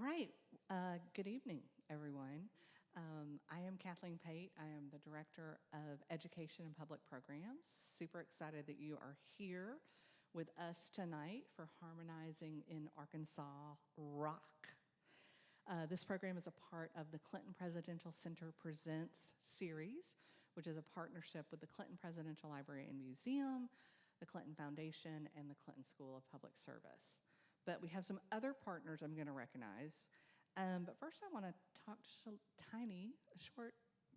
right. Good evening, everyone. I am Kathleen Pate. I am the Director of Education and Public Programs. Super excited that you are here with us tonight for Harmonizing in Arkansas Rock. This program is a part of the Clinton Presidential Center Presents series, which is a partnership with the Clinton Presidential Library and Museum, the Clinton Foundation, and the Clinton School of Public Service. But we have some other partners I'm going to recognize. But first I want to talk just a short,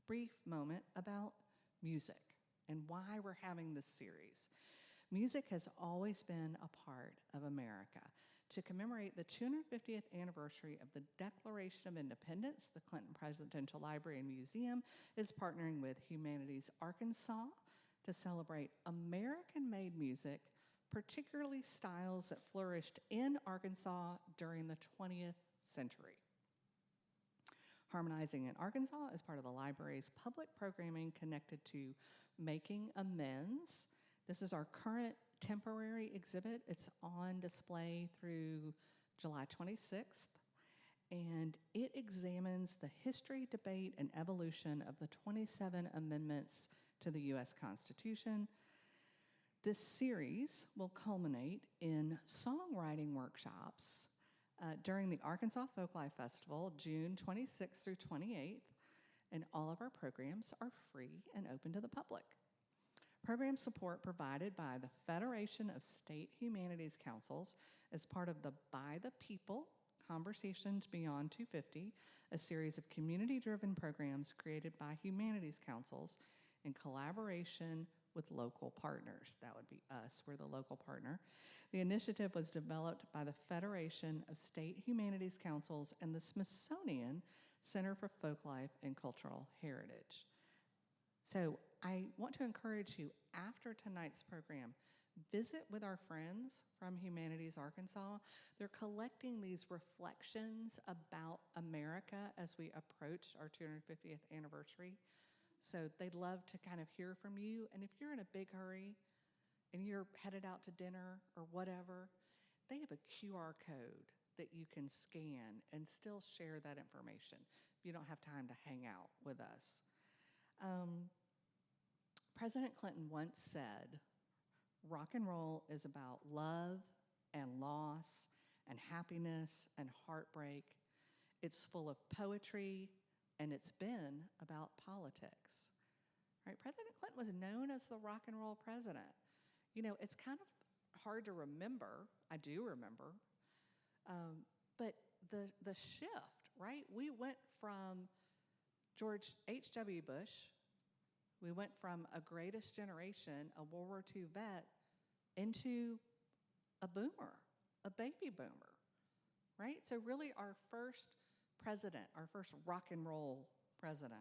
brief moment about music and why we're having this series. Music has always been a part of America. To commemorate the 250th anniversary of the Declaration of Independence, the Clinton Presidential Library and Museum is partnering with Humanities Arkansas to celebrate American-made music, particularly styles that flourished in Arkansas during the 20th century. Harmonizing in Arkansas is part of the library's public programming connected to Making Amends. This is our current temporary exhibit. It's on display through July 26th, and it examines the history, debate, and evolution of the 27 amendments to the U.S. Constitution. This series will culminate in songwriting workshops during the Arkansas Folklife Festival, June 26th through 28th, and all of our programs are free and open to the public. Program support provided by the Federation of State Humanities Councils as part of the By the People Conversations Beyond 250, a series of community-driven programs created by Humanities Councils in collaboration with local partners. That would be us, we're the local partner. The initiative was developed by the Federation of State Humanities Councils and the Smithsonian Center for Folklife and Cultural Heritage. So I want to encourage you, after tonight's program, visit with our friends from Humanities Arkansas. They're collecting these reflections about America as we approach our 250th anniversary. So they'd love to kind of hear from you. And if you're in a big hurry and you're headed out to dinner or whatever, they have a QR code that you can scan and still share that information if you don't have time to hang out with us. President Clinton once said, rock and roll is about love and loss and happiness and heartbreak. It's full of poetry, and it's been about politics. Right? President Clinton was known as the rock and roll president. You know, it's kind of hard to remember. I do remember. But the shift, right? We went from George H.W. Bush, we went from a greatest generation, a World War II vet, into a boomer, a baby boomer, right? So really our first president, our first rock and roll president.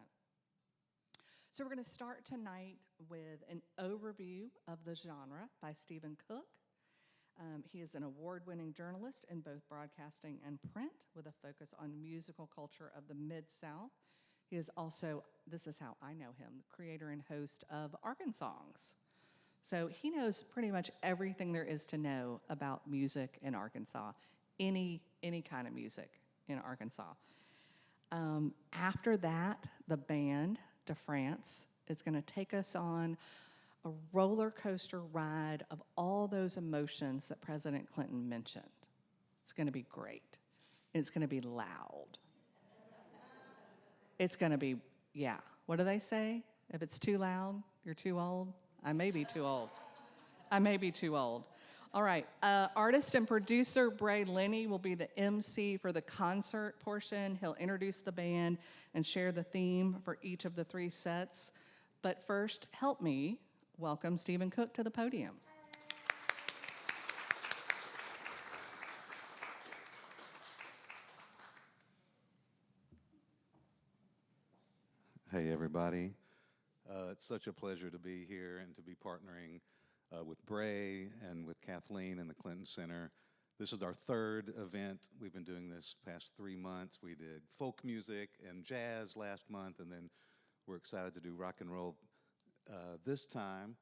So we're going to start tonight with an overview of the genre by Stephen Koch. He is an award-winning journalist in both broadcasting and print with a focus on musical culture of the Mid-South. He is also, this is how I know him, the creator and host of Arkansongs. So he knows pretty much everything there is to know about music in Arkansas, any kind of music in Arkansas. After that, the band, deFrance, is going to take us on a roller coaster ride of all those emotions that President Clinton mentioned. It's going to be great. It's going to be loud. It's going to be, yeah. What do they say? If it's too loud, you're too old? I may be too old. I may be too old. All right. Artist and producer Bray Lenny will be the MC for the concert portion. He'll introduce the band and share the theme for each of the 3 sets. But first, help me welcome Stephen Koch to the podium. Hey, everybody. It's such a pleasure to be here and to be partnering with Bray and with Kathleen and the Clinton Center. This is our 3rd event. We've been doing this past 3 months. We did folk music and jazz last month, and then we're excited to do rock and roll this time.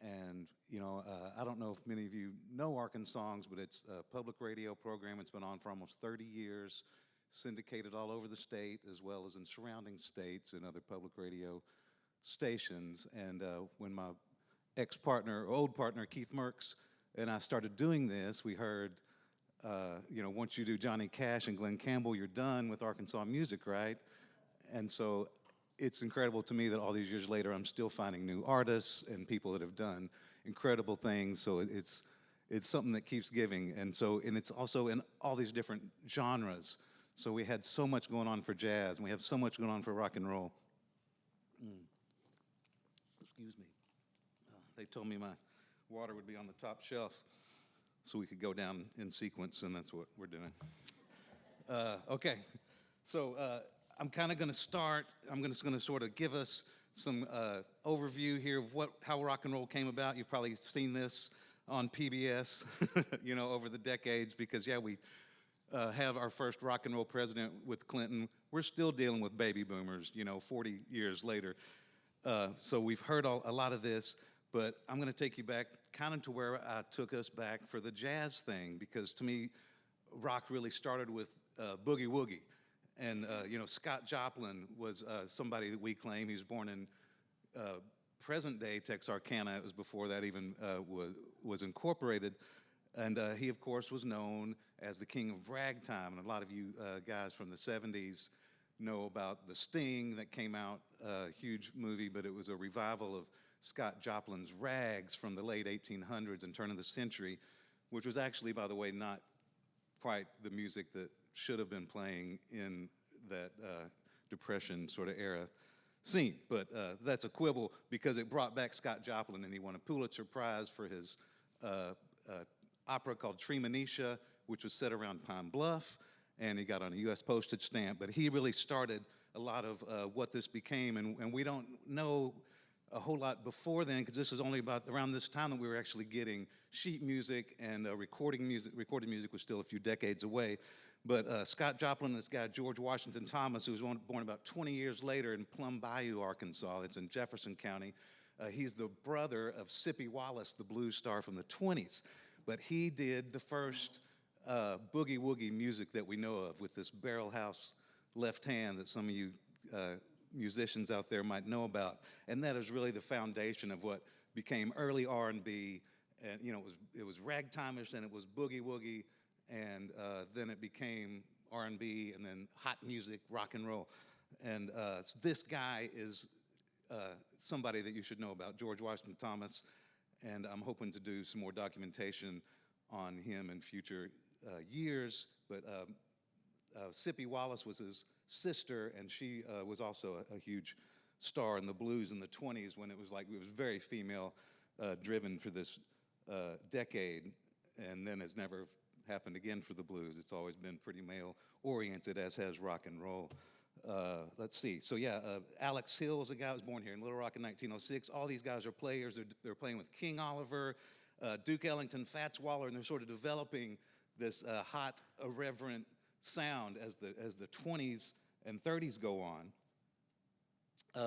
And, you know, I don't know if many of you know Arkansongs, but it's a public radio program. It's been on for almost 30 years. syndicated all over the state as well as in surrounding states and other public radio stations. And when my ex-partner, old partner, Keith Merckx, and I started doing this, we heard, once you do Johnny Cash and Glenn Campbell, you're done with Arkansas music, right? And so it's incredible to me that all these years later, I'm still finding new artists and people that have done incredible things. So it's something that keeps giving. And it's also in all these different genres. So we had so much going on for jazz, and we have so much going on for rock and roll. Excuse me. They told me my water would be on the top shelf so we could go down in sequence, and that's what we're doing. Okay, so I'm kind of going to start. I'm just going to sort of give us some overview here of how rock and roll came about. You've probably seen this on PBS, over the decades, because, we have our first rock and roll president with Clinton. We're still dealing with baby boomers, 40 years later. So we've heard a lot of this, but I'm going to take you back kind of to where I took us back for the jazz thing, because to me, rock really started with boogie woogie. And, Scott Joplin was somebody that we claim. He was born in present-day Texarkana. It was before that even was incorporated. And he, of course, was known as the king of ragtime. And a lot of you guys from the 70s know about The Sting that came out, a huge movie, but it was a revival of Scott Joplin's rags from the late 1800s and turn of the century, which was actually, by the way, not quite the music that should have been playing in that Depression sort of era scene. But that's a quibble, because it brought back Scott Joplin, and he won a Pulitzer Prize for his opera called Treemonisha, which was set around Pine Bluff, and he got on a U.S. postage stamp. But he really started a lot of what this became, and we don't know a whole lot before then, because this was only about around this time that we were actually getting sheet music, and recorded music was still a few decades away. But Scott Joplin and this guy, George Washington Thomas, who was born about 20 years later in Plum Bayou, Arkansas. It's in Jefferson County. He's the brother of Sippy Wallace, the blues star from the 20s. But he did the first boogie woogie music that we know of, with this barrel house left hand that some of you musicians out there might know about. And that is really the foundation of what became early R&B. And it was ragtimish, and it was boogie woogie, and then it became R&B, and then hot music, rock and roll. And this guy is somebody that you should know about, George Washington Thomas, and I'm hoping to do some more documentation on him in future years. But Sippy Wallace was his sister, and she was also a huge star in the blues in the 20s, when it was very female driven for this decade, and then has never happened again for the blues. It's always been pretty male-oriented, as has rock and roll. Let's see. So Alex Hill is a guy who was born here in Little Rock in 1906. All these guys are players. They're playing with King Oliver, Duke Ellington, Fats Waller, and they're sort of developing this hot, irreverent sound as the 20s and 30s go on.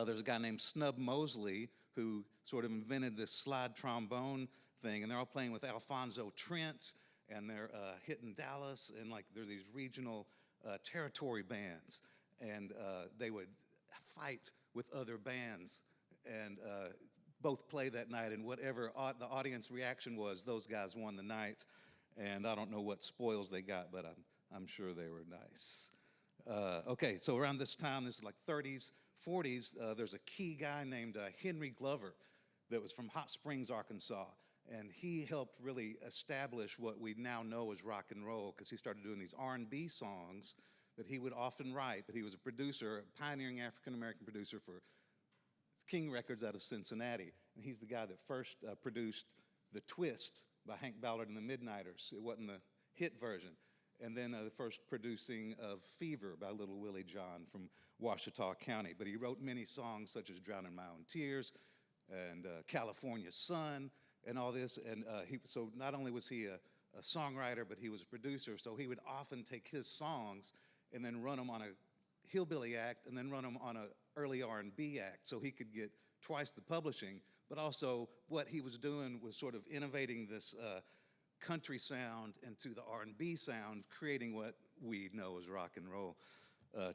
There's a guy named Snub Mosley who sort of invented this slide trombone thing, and they're all playing with Alfonso Trent, and they're hitting Dallas, and they're these regional territory bands, and they would fight with other bands and both play that night, and whatever the audience reaction was, those guys won the night. And I don't know what spoils they got, but I'm sure they were nice. Okay, so around this time, this is 30s, 40s, there's a key guy named Henry Glover that was from Hot Springs, Arkansas. And he helped really establish what we now know as rock and roll, because he started doing these R&B songs that he would often write. But he was a producer, a pioneering African-American producer for King Records out of Cincinnati. And he's the guy that first produced The Twist by Hank Ballard and the Midnighters. It wasn't the hit version. And then the first producing of Fever by Little Willie John from Ouachita County. But he wrote many songs such as Drowning My Own Tears and California Sun and all this. And so not only was he a songwriter, but he was a producer. So he would often take his songs and then run them on a hillbilly act and then run them on an early R&B act, so he could get twice the publishing. But also what he was doing was sort of innovating this country sound into the R&B sound, creating what we know as rock and roll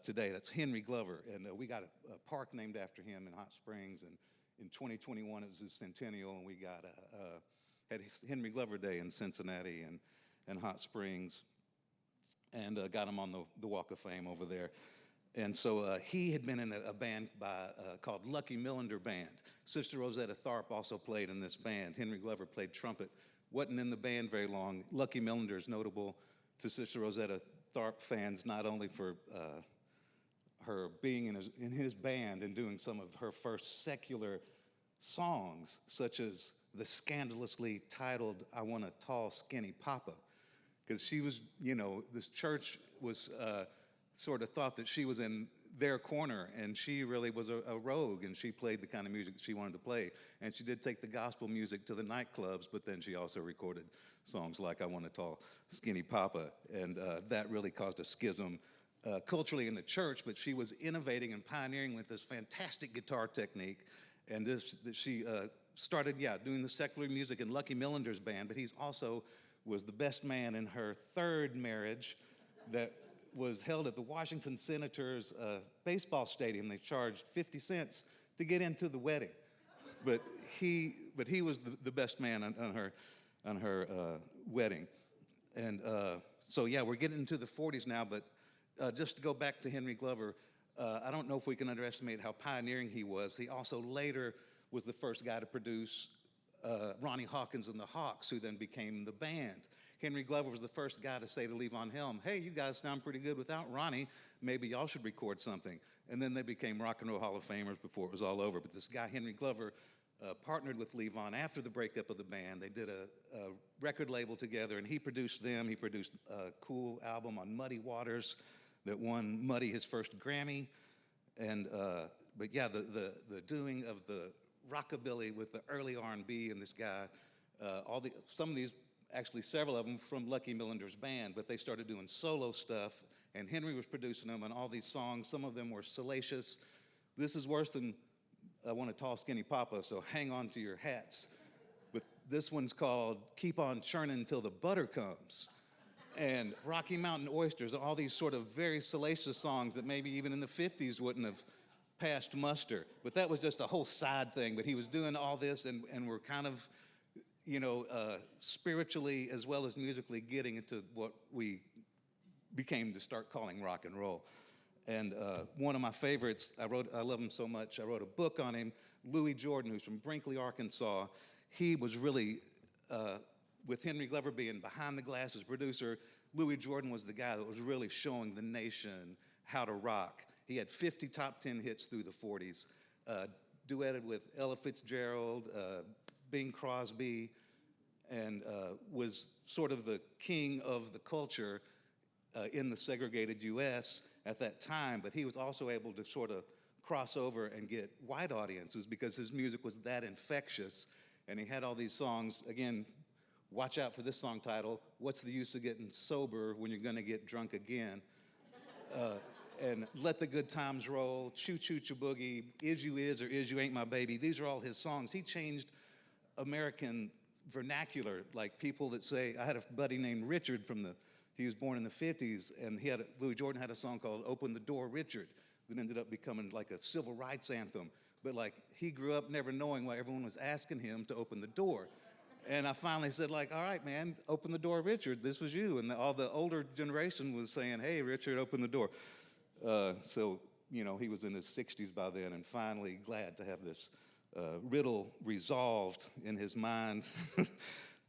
today. That's Henry Glover, and we got a park named after him in Hot Springs, and in 2021 it was his centennial, and we got had Henry Glover Day in Cincinnati and Hot Springs, and got him on the Walk of Fame over there. And so he had been in a band called Lucky Millender Band. Sister Rosetta Tharpe also played in this band. Henry Glover played trumpet. Wasn't in the band very long. Lucky Millender is notable to Sister Rosetta Tharpe fans, not only for her being in his band and doing some of her first secular songs, such as the scandalously titled "I Want a Tall, Skinny Papa," because she was, this church was sort of thought that she was in their corner, and she really was a rogue, and she played the kind of music that she wanted to play. And she did take the gospel music to the nightclubs, but then she also recorded songs like "I Want a Tall, Skinny Papa," and that really caused a schism culturally in the church. But she was innovating and pioneering with this fantastic guitar technique, and she started, doing the secular music in Lucky Millender's band, but he's also was the best man in her third marriage that was held at the Washington Senators baseball stadium. They charged 50 cents to get into the wedding, but he was the best man on her wedding. And so we're getting into the 40s now, but just to go back to Henry Glover, I don't know if we can underestimate how pioneering he was. He also later was the first guy to produce Ronnie Hawkins and the Hawks, who then became the band. Henry Glover was the first guy to say to Levon Helm, "Hey, you guys sound pretty good without Ronnie. Maybe y'all should record something." And then they became Rock and Roll Hall of Famers before it was all over. But this guy, Henry Glover, partnered with Levon after the breakup of the band. They did a record label together, and he produced them. He produced a cool album on Muddy Waters that won Muddy his first Grammy. And the doing of the rockabilly with the early R&B and this guy, some of these, actually several of them from Lucky Millender's band, but they started doing solo stuff, and Henry was producing them, and all these songs, some of them were salacious. This is worse than "I Want a Tall, Skinny Papa," so hang on to your hats. But this one's called "Keep on Churning Till the Butter Comes," and "Rocky Mountain Oysters," and all these sort of very salacious songs that maybe even in the 50s wouldn't have passed muster. But that was just a whole side thing. But he was doing all this, and we're kind of, spiritually as well as musically getting into what we became to start calling rock and roll. And one of my favorites, I love him so much, I wrote a book on him, Louis Jordan, who's from Brinkley, Arkansas. He was really, with Henry Glover being behind the glass as producer, Louis Jordan was the guy that was really showing the nation how to rock. He had 50 top 10 hits through the 40s, duetted with Ella Fitzgerald, Bing Crosby, and was sort of the king of the culture in the segregated U.S. at that time. But he was also able to sort of cross over and get white audiences because his music was that infectious. And he had all these songs. Again, watch out for this song title, "What's the Use of Getting Sober When You're Gonna Get Drunk Again?" And "Let the Good Times Roll," "Choo Choo Choo Boogie," "Is You Is or Is You Ain't My Baby." These are all his songs. He changed American vernacular, like people that say, I had a buddy named Richard he was born in the 50s, and Louis Jordan had a song called "Open the Door, Richard," that ended up becoming like a civil rights anthem. But like, he grew up never knowing why everyone was asking him to open the door. And I finally said, all right, man, open the door, Richard, this was you. And all the older generation was saying, "Hey, Richard, open the door." So, he was in his 60s by then, and finally glad to have this riddle resolved in his mind.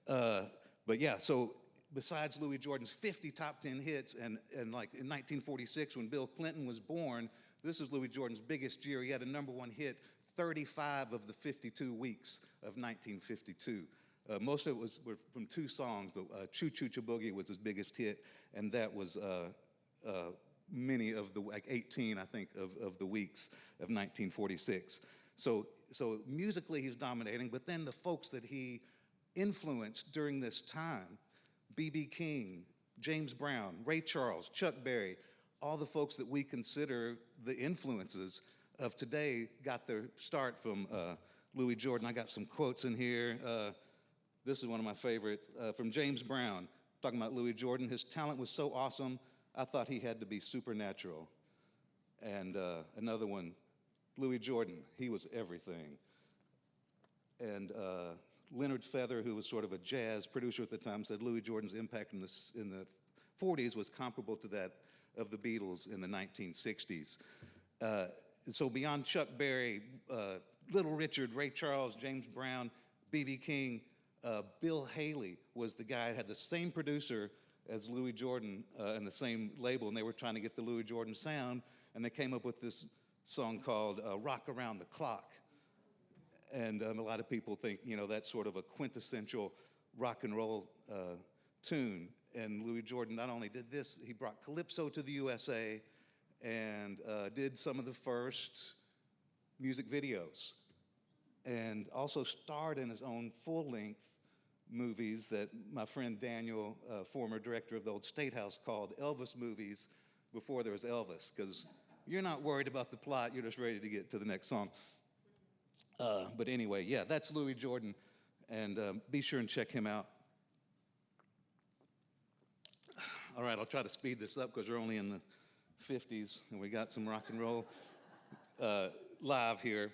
So besides Louis Jordan's 50 top 10 hits, and like in 1946 when Bill Clinton was born, this is Louis Jordan's biggest year. He had a #1 hit 35 of the 52 weeks of 1952. Most of it were from two songs, but "Choo Choo Choo Boogie" was his biggest hit, and that was many of the, 18, I think, of the weeks of 1946. So musically he's dominating, but then the folks that he influenced during this time, B.B. King, James Brown, Ray Charles, Chuck Berry, all the folks that we consider the influences of today got their start from Louis Jordan. I got some quotes in here. This is one of my favorite, from James Brown, talking about Louis Jordan. "His talent was so awesome, I thought he had to be supernatural. And another one, Louis Jordan, he was everything. And Leonard Feather, who was sort of a jazz producer at the time, said Louis Jordan's impact in the 40s was comparable to that of the Beatles in the 1960s. And so beyond Chuck Berry, Little Richard, Ray Charles, James Brown, B.B. King, Bill Haley was the guy that had the same producer as Louis Jordan and the same label, and they were trying to get the Louis Jordan sound, and they came up with this song called Rock Around the Clock. And a lot of people think, that's sort of a quintessential rock and roll tune. And Louis Jordan not only did this, he brought calypso to the USA and did some of the first music videos, and also starred in his own full-length movies that my friend Daniel, former director of the old State House, called Elvis movies before there was Elvis, because you're not worried about the plot, you're just ready to get to the next song. But anyway, yeah, that's Louis Jordan, and be sure and check him out. All right, I'll try to speed this up because we're only in the 50s, and we got some rock and roll live here.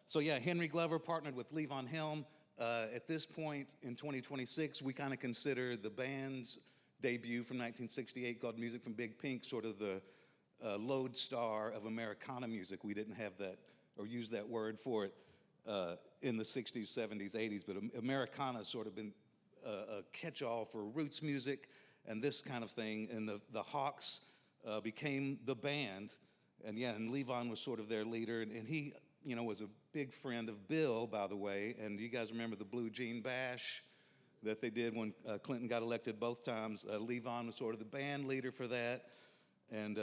So yeah, Henry Glover partnered with Levon Helm. At this point in 2026, we kind of consider the band's debut from 1968 called Music from Big Pink sort of the lodestar of Americana music. We didn't have that or use that word for it in the 60s, 70s, 80s, but Americana's sort of been a catch-all for roots music and this kind of thing. And the Hawks became the band, and Levon was sort of their leader, and he, was a big friend of Bill, by the way. And you guys remember the Blue Jean Bash that they did when Clinton got elected both times. Levon was sort of the band leader for that, and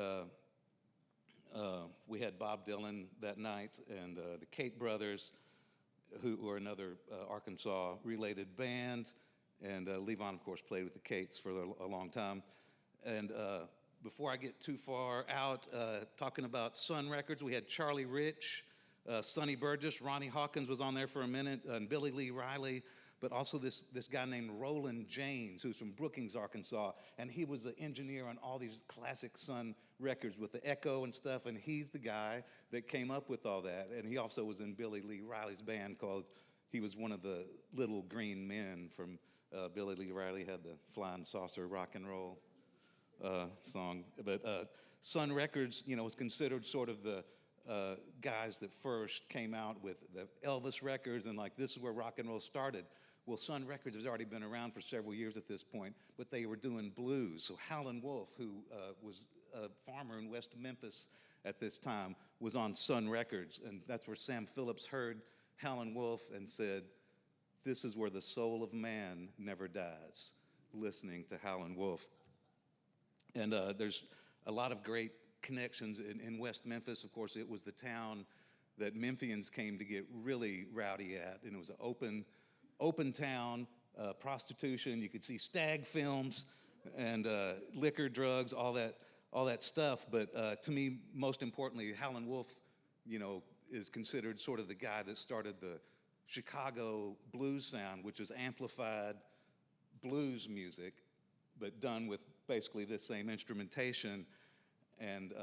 we had Bob Dylan that night, and the Kate Brothers, who were another Arkansas-related band. And Levon, of course, played with the Kates for a long time. And before I get too far out, talking about Sun Records, we had Charlie Rich, Sonny Burgess, Ronnie Hawkins was on there for a minute, and Billy Lee Riley, but also this guy named Roland James, who's from Brookings, Arkansas, and he was the engineer on all these classic Sun records with the Echo and stuff, and he's the guy that came up with all that. And he also was in Billy Lee Riley's band he was one of the Little Green Men from Billy Lee Riley had the Flying Saucer rock and roll song. But Sun Records, was considered sort of the guys that first came out with the Elvis records, and this is where rock and roll started. Well, Sun Records has already been around for several years at this point, but they were doing blues. So Howlin' Wolf, who was a farmer in West Memphis at this time, was on Sun Records, and that's where Sam Phillips heard Howlin' Wolf and said, "This is where the soul of man never dies," listening to Howlin' Wolf. And there's a lot of great connections in West Memphis. Of course, it was the town that Memphians came to get really rowdy at, and it was an open town, prostitution. You could see stag films and liquor, drugs, all that stuff. But to me, most importantly, Howlin' Wolf, is considered sort of the guy that started the Chicago blues sound, which is amplified blues music, but done with basically the same instrumentation. And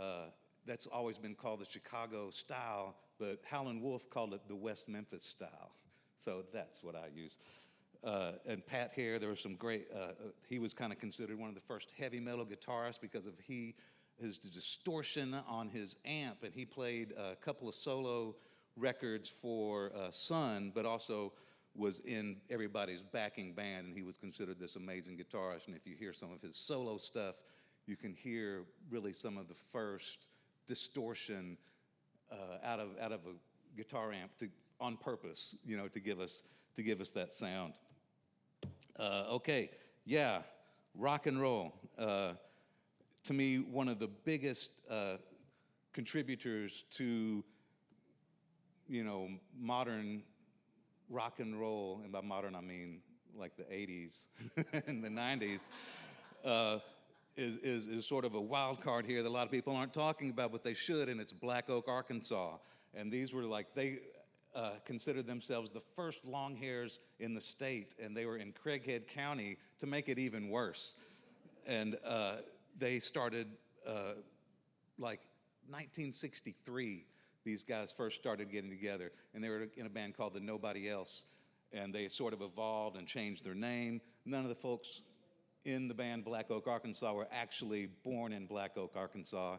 that's always been called the Chicago style, but Howlin' Wolf called it the West Memphis style. So that's what I use. And Pat Hare, there were some great, he was kind of considered one of the first heavy metal guitarists because of his distortion on his amp, and he played a couple of solo records for Sun, but also was in everybody's backing band, and he was considered this amazing guitarist. And if you hear some of his solo stuff, you can hear really some of the first distortion out of a guitar amp on purpose, to give us that sound. Okay, yeah, rock and roll. To me, one of the biggest contributors to modern rock and roll, and by modern I mean like the 80s and the 90s, is sort of a wild card here that a lot of people aren't talking about, but they should, and it's Black Oak, Arkansas. And these were they considered themselves the first long hairs in the state, and they were in Craighead County to make it even worse. And they started like 1963. These guys first started getting together, and they were in a band called the Nobody Else, and they sort of evolved and changed their name. None of the folks in the band Black Oak, Arkansas were actually born in Black Oak, Arkansas,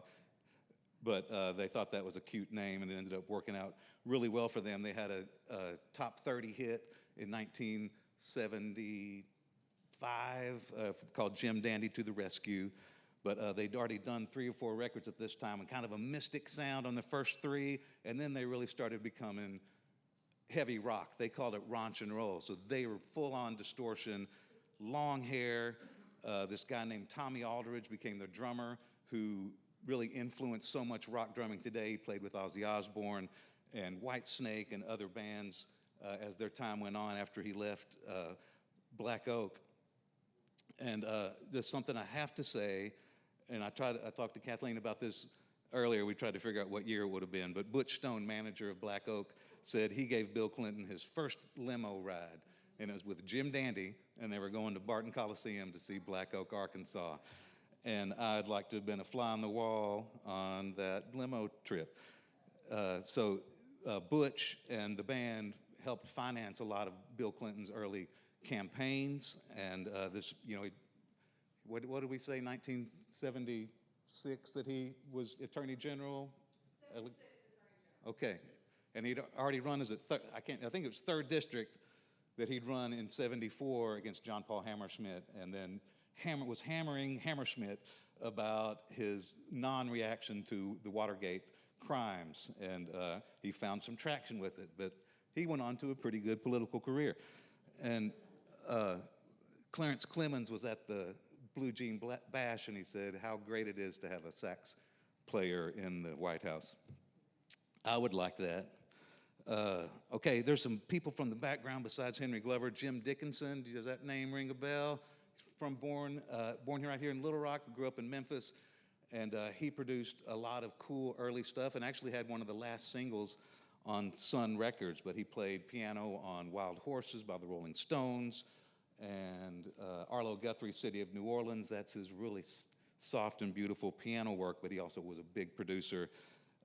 but they thought that was a cute name, and it ended up working out really well for them. They had a top 30 hit in 1975 called Jim Dandy to the Rescue, but they'd already done 3 or 4 records at this time, and kind of a mystic sound on the first 3, and then they really started becoming heavy rock. They called it ranch and roll, so they were full-on distortion, long hair. This guy named Tommy Aldridge became their drummer, who really influenced so much rock drumming today. He played with Ozzy Osbourne and Whitesnake and other bands as their time went on after he left Black Oak. And there's something I have to say, and I talked to Kathleen about this earlier. We tried to figure out what year it would have been, but Butch Stone, manager of Black Oak, said he gave Bill Clinton his first limo ride, and it was with Jim Dandy, and they were going to Barton Coliseum to see Black Oak, Arkansas. And I'd like to have been a fly on the wall on that limo trip. So Butch and the band helped finance a lot of Bill Clinton's early campaigns, and this, what did we say, 1976 that he was Attorney General? 76 Attorney General. Okay, and he'd already run as I think it was 3rd District that he'd run in 74 against John Paul Hammerschmidt, and then was hammering Hammerschmidt about his non-reaction to the Watergate crimes, and he found some traction with it, but he went on to a pretty good political career. And Clarence Clemens was at the Blue Jean Bash, and he said how great it is to have a sax player in the White House. I would like that. Okay, there's some people from the background besides Henry Glover. Jim Dickinson, does that name ring a bell? Born here right here in Little Rock, grew up in Memphis, and he produced a lot of cool early stuff and actually had one of the last singles on Sun Records, but he played piano on Wild Horses by the Rolling Stones, and Arlo Guthrie's City of New Orleans. That's his really soft and beautiful piano work, but he also was a big producer.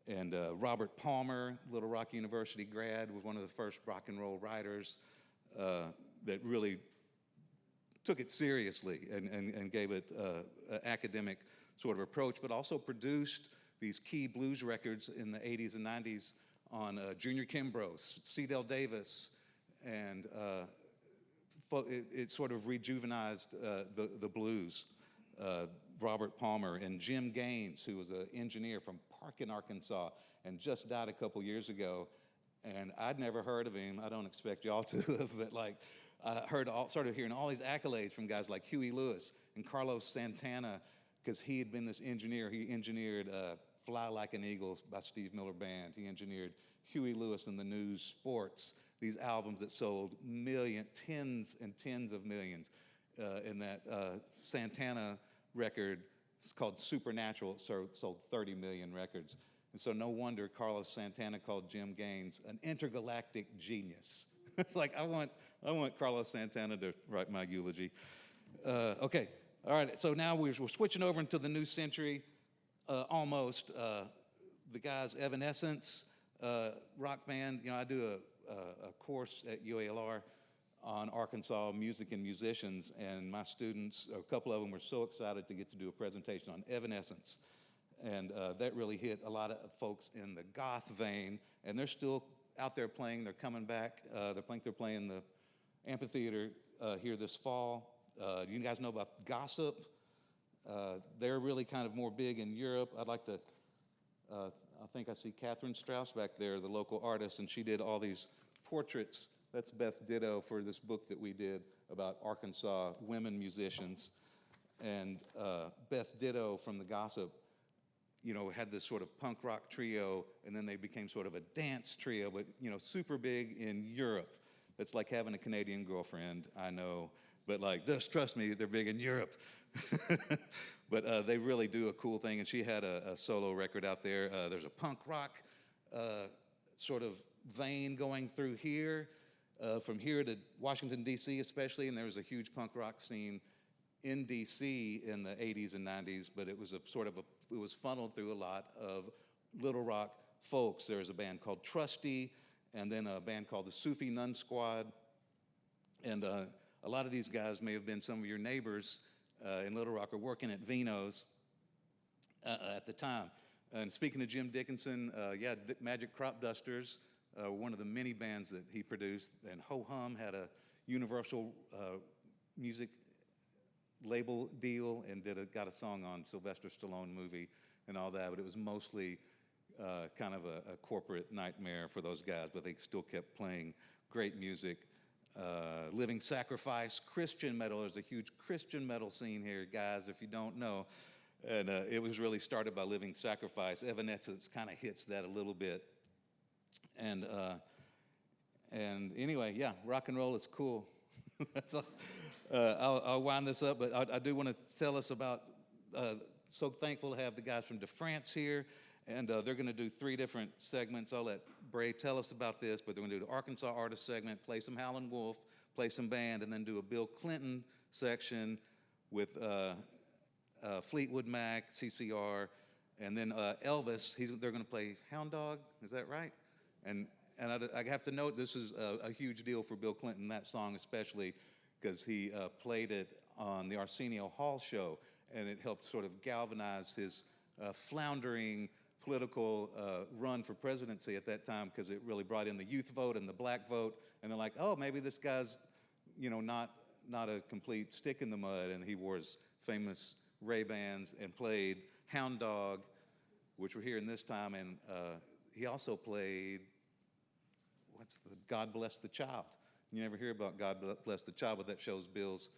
And Robert Palmer, Little Rock University grad, was one of the first rock and roll writers that really took it seriously and gave it an academic sort of approach, but also produced these key blues records in the 80s and 90s on Junior Kimbrough, C. Del Davis, and it sort of rejuvenized the blues. Robert Palmer and Jim Gaines, who was an engineer from Parkin, Arkansas, and just died a couple years ago. And I'd never heard of him. I don't expect y'all to have, but like, I started hearing all these accolades from guys like Huey Lewis and Carlos Santana, because he had been this engineer. He engineered Fly Like an Eagle by Steve Miller Band. He engineered Huey Lewis and the News Sports, these albums that sold tens and tens of millions. And that Santana record, it's called Supernatural, it sold 30 million records. And so no wonder Carlos Santana called Jim Gaines an intergalactic genius. It's like, I want Carlos Santana to write my eulogy. Okay, all right, so now we're switching over into the new century, almost. The guys, Evanescence, rock band. I do a course at UALR on Arkansas music and musicians, and my students, a couple of them, were so excited to get to do a presentation on Evanescence. And that really hit a lot of folks in the goth vein, and they're still out there playing. They're coming back. They're playing the amphitheater here this fall. You guys know about Gossip? They're really kind of more big in Europe. I'd like to, I think I see Catherine Strauss back there, the local artist, and she did all these portraits. That's Beth Ditto for this book that we did about Arkansas women musicians. And Beth Ditto from the Gossip, had this sort of punk rock trio, and then they became sort of a dance trio, but, super big in Europe. It's like having a Canadian girlfriend, I know, but like, just trust me, they're big in Europe. But they really do a cool thing, and she had a solo record out there. There's a punk rock sort of vein going through here, from here to Washington, D.C. especially, and there was a huge punk rock scene in DC in the 80s and 90s, but it was it was funneled through a lot of Little Rock folks. There was a band called Trusty, and then a band called the Sufi Nun Squad. And a lot of these guys may have been some of your neighbors in Little Rock or working at Vino's at the time. And speaking of Jim Dickinson, Magic Crop Dusters, one of the many bands that he produced, and Ho Hum had a Universal music label deal and got a song on Sylvester Stallone movie and all that, but it was mostly kind of a corporate nightmare for those guys, but they still kept playing great music. Living Sacrifice, Christian metal. There's a huge Christian metal scene here, guys, if you don't know. And it was really started by Living Sacrifice. Evanescence kind of hits that a little bit. And anyway, yeah, rock and roll is cool. That's all. I'll wind this up, but I do want to tell us about, so thankful to have the guys from deFrance here, and they're going to do 3 different segments. I'll let Bray tell us about this, but they're going to do the Arkansas artist segment, play some Howlin' Wolf, play some band, and then do a Bill Clinton section with Fleetwood Mac, CCR, and then Elvis. They're going to play Hound Dog, is that right? And I have to note this is a huge deal for Bill Clinton, that song especially, because he played it on the Arsenio Hall show, and it helped sort of galvanize his floundering political run for presidency at that time, because it really brought in the youth vote and the black vote, and they're like, oh, maybe this guy's, not a complete stick in the mud, and he wore his famous Ray-Bans and played Hound Dog, which we're hearing this time, and he also played, God Bless the Child. You never hear about God Bless the Child, but that shows Bill's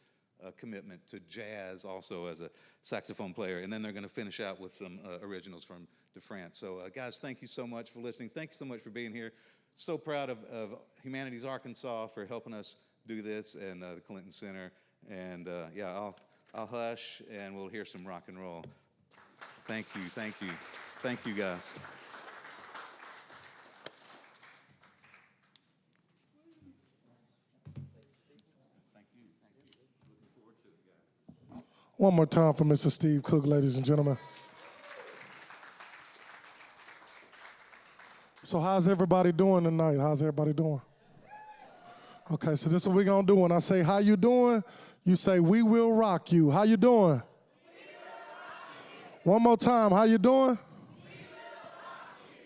commitment to jazz also as a saxophone player. And then they're going to finish out with some originals from deFrance. So guys, thank you so much for listening. Thank you so much for being here. So proud of Humanities Arkansas for helping us do this, and the Clinton Center. And I'll hush and we'll hear some rock and roll. Thank you, thank you. Thank you, guys. One more time for Mr. Steve Cook, ladies and gentlemen. So how's everybody doing tonight? How's everybody doing? Okay, so this is what we're going to do. When I say, how you doing? You say, we will rock you. How you doing? One more time, how you doing?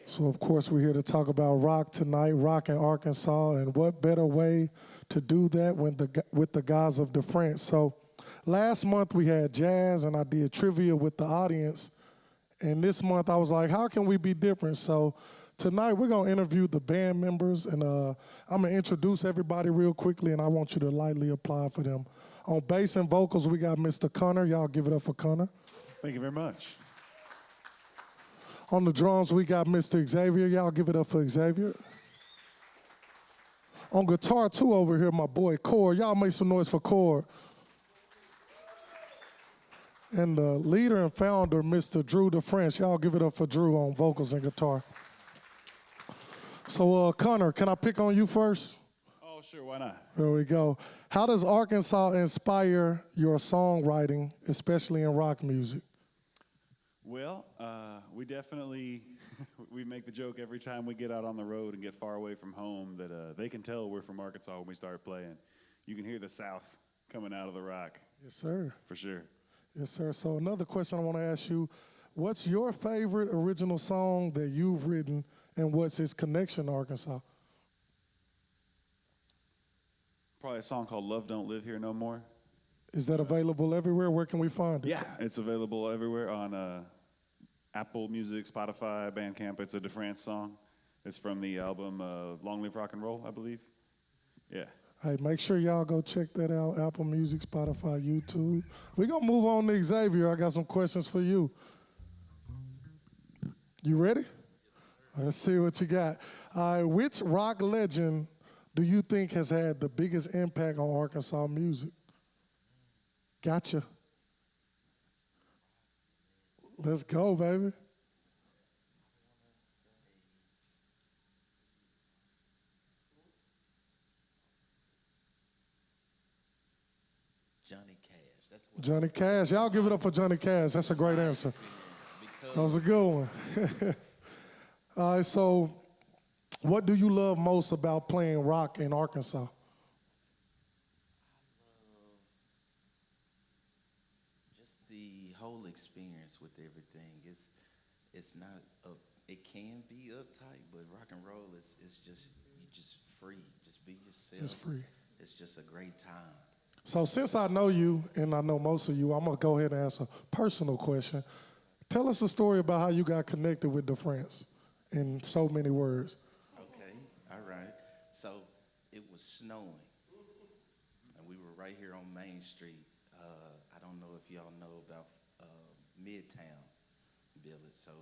So, of course, we're here to talk about rock tonight, rock in Arkansas, and what better way to do that with the guys of deFrance. So last month we had jazz, and I did trivia with the audience. And this month I was like, how can we be different? So tonight we're going to interview the band members, and I'm going to introduce everybody real quickly, and I want you to lightly apply for them. On bass and vocals, we got Mr. Connor. Y'all give it up for Connor. Thank you very much. On the drums, we got Mr. Xavier. Y'all give it up for Xavier. On guitar, too, over here, my boy, Cord. Y'all make some noise for Cord. And the leader and founder, Mr. Drew deFrance. Y'all give it up for Drew on vocals and guitar. So, Connor, can I pick on you first? Oh, sure, why not? There we go. How does Arkansas inspire your songwriting, especially in rock music? Well, we definitely, we make the joke every time we get out on the road and get far away from home that they can tell we're from Arkansas when we start playing. You can hear the South coming out of the rock. Yes, sir. For sure. Yes, sir. So another question I want to ask you, what's your favorite original song that you've written, and what's its connection to Arkansas? Probably a song called Love Don't Live Here No More. Is that available everywhere? Where can we find it? Yeah, it's available everywhere on Apple Music, Spotify, Bandcamp. It's a deFrance song. It's from the album Long Live Rock and Roll, I believe. Yeah. Hey, make sure y'all go check that out. Apple Music, Spotify, YouTube. We're going to move on to Xavier. I got some questions for you. You ready? Let's see what you got. Which rock legend do you think has had the biggest impact on Arkansas music? Gotcha. Let's go, baby. Johnny Cash. Johnny Cash. Y'all give it up for Johnny Cash. That's a great answer. That was a good one. All right, so what do you love most about playing rock in Arkansas? Just the whole experience with everything. It's not it can be uptight, but rock and roll is just you just free. Just be yourself. It's free. It's just a great time. So since I know you, and I know most of you, I'm gonna go ahead and ask a personal question. Tell us a story about how you got connected with deFrance in so many words. Okay, all right. So it was snowing, and we were right here on Main Street. I don't know if y'all know about Midtown Village. So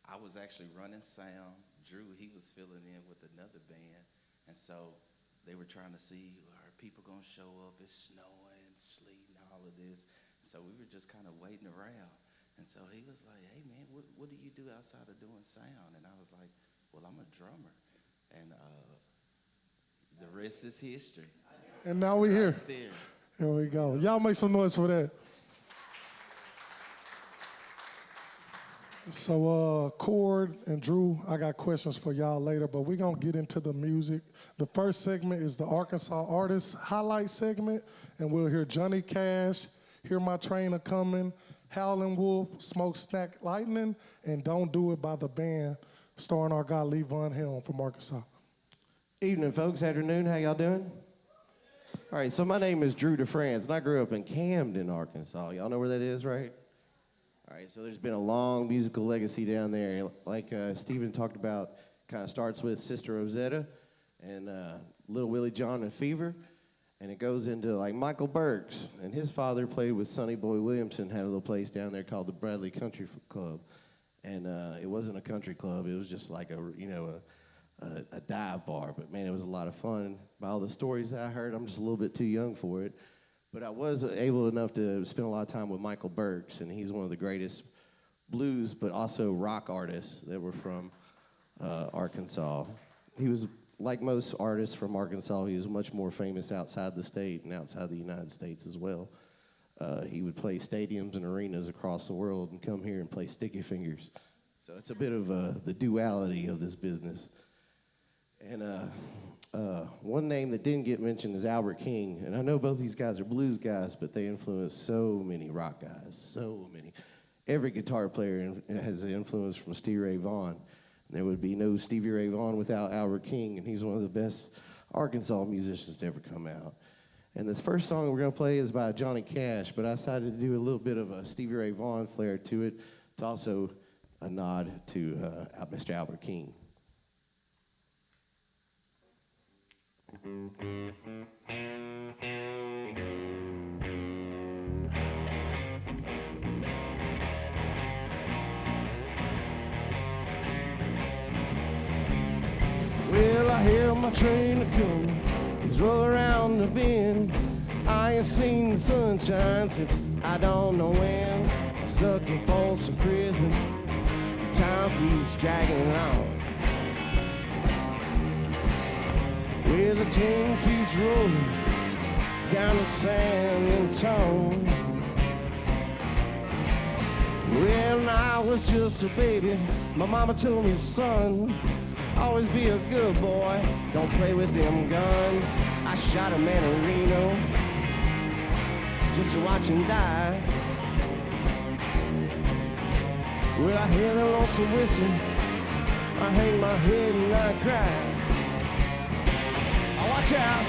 I was actually running sound. Drew, he was filling in with another band, and so they were trying to see, are people gonna show up? It's snowing, sleeting, all of this. So we were just kind of waiting around. And so he was like, hey man, what do you do outside of doing sound? And I was like, well, I'm a drummer. And the rest is history. And now we're here. Right there. Here we go. Y'all make some noise for that. So, Cord and Drew, I got questions for y'all later, but we're going to get into the music. The first segment is the Arkansas Artist Highlight segment, and we'll hear Johnny Cash, Hear My Train A-Comin', Howlin' Wolf, Smokestack Lightning, and Don't Do It by the band, starring our guy Lee Von Helm from Arkansas. Evening, folks. Afternoon. How y'all doing? All right, so my name is Drew deFrance, and I grew up in Camden, Arkansas. Y'all know where that is, right? All right, so there's been a long musical legacy down there. Like Stephen talked about, kind of starts with Sister Rosetta and Little Willie John and Fever, and it goes into like Michael Burks, and his father played with Sonny Boy Williamson, had a little place down there called the Bradley Country Club, and it wasn't a country club, it was just like a dive bar, but man, it was a lot of fun. By all the stories that I heard, I'm just a little bit too young for it. But I was able enough to spend a lot of time with Michael Burks, and he's one of the greatest blues, but also rock artists that were from Arkansas. He was, like most artists from Arkansas, he was much more famous outside the state and outside the United States as well. He would play stadiums and arenas across the world and come here and play Sticky Fingers. So it's a bit of the duality of this business. And one name that didn't get mentioned is Albert King. And I know both these guys are blues guys, but they influenced so many rock guys, so many. Every guitar player has an influence from Stevie Ray Vaughan. And there would be no Stevie Ray Vaughan without Albert King, and he's one of the best Arkansas musicians to ever come out. And this first song we're going to play is by Johnny Cash, but I decided to do a little bit of a Stevie Ray Vaughan flair to it. It's also a nod to Mr. Albert King. Well, I hear my train a-comin', he's rolling around the bend. I ain't seen the sunshine since I don't know when. I'm stuck in Folsom Prison, time keeps dragging on. Well, the train keeps rolling down the San Antone. Well, when I was just a baby, my mama told me, son, always be a good boy, don't play with them guns. I shot a man in Reno just to watch him die. Well, I hear the lonesome whistle, I hang my head and I cry. Watch out.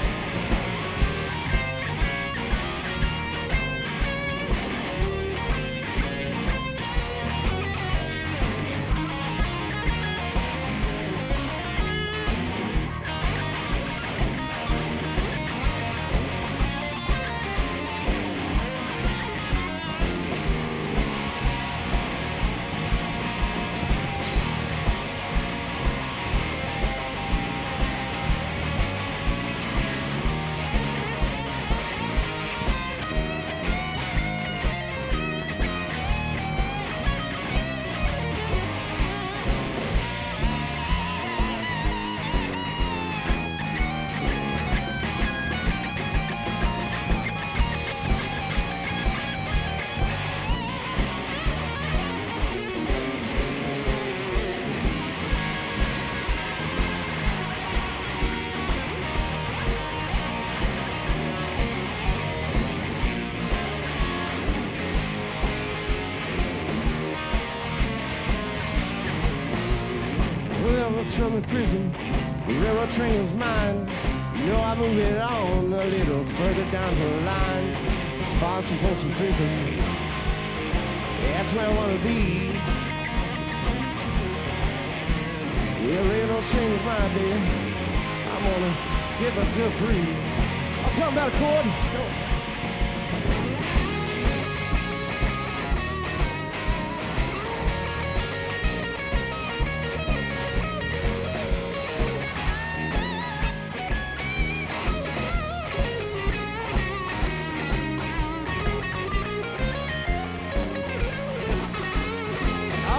from the prison, the railroad train is mine. You know I move it on a little further down the line. It's far from Folsom Prison. Yeah, that's where I want to be. Yeah, railroad train is mine, baby. I'm gonna set myself free. I'll tell them about a chord. Come on.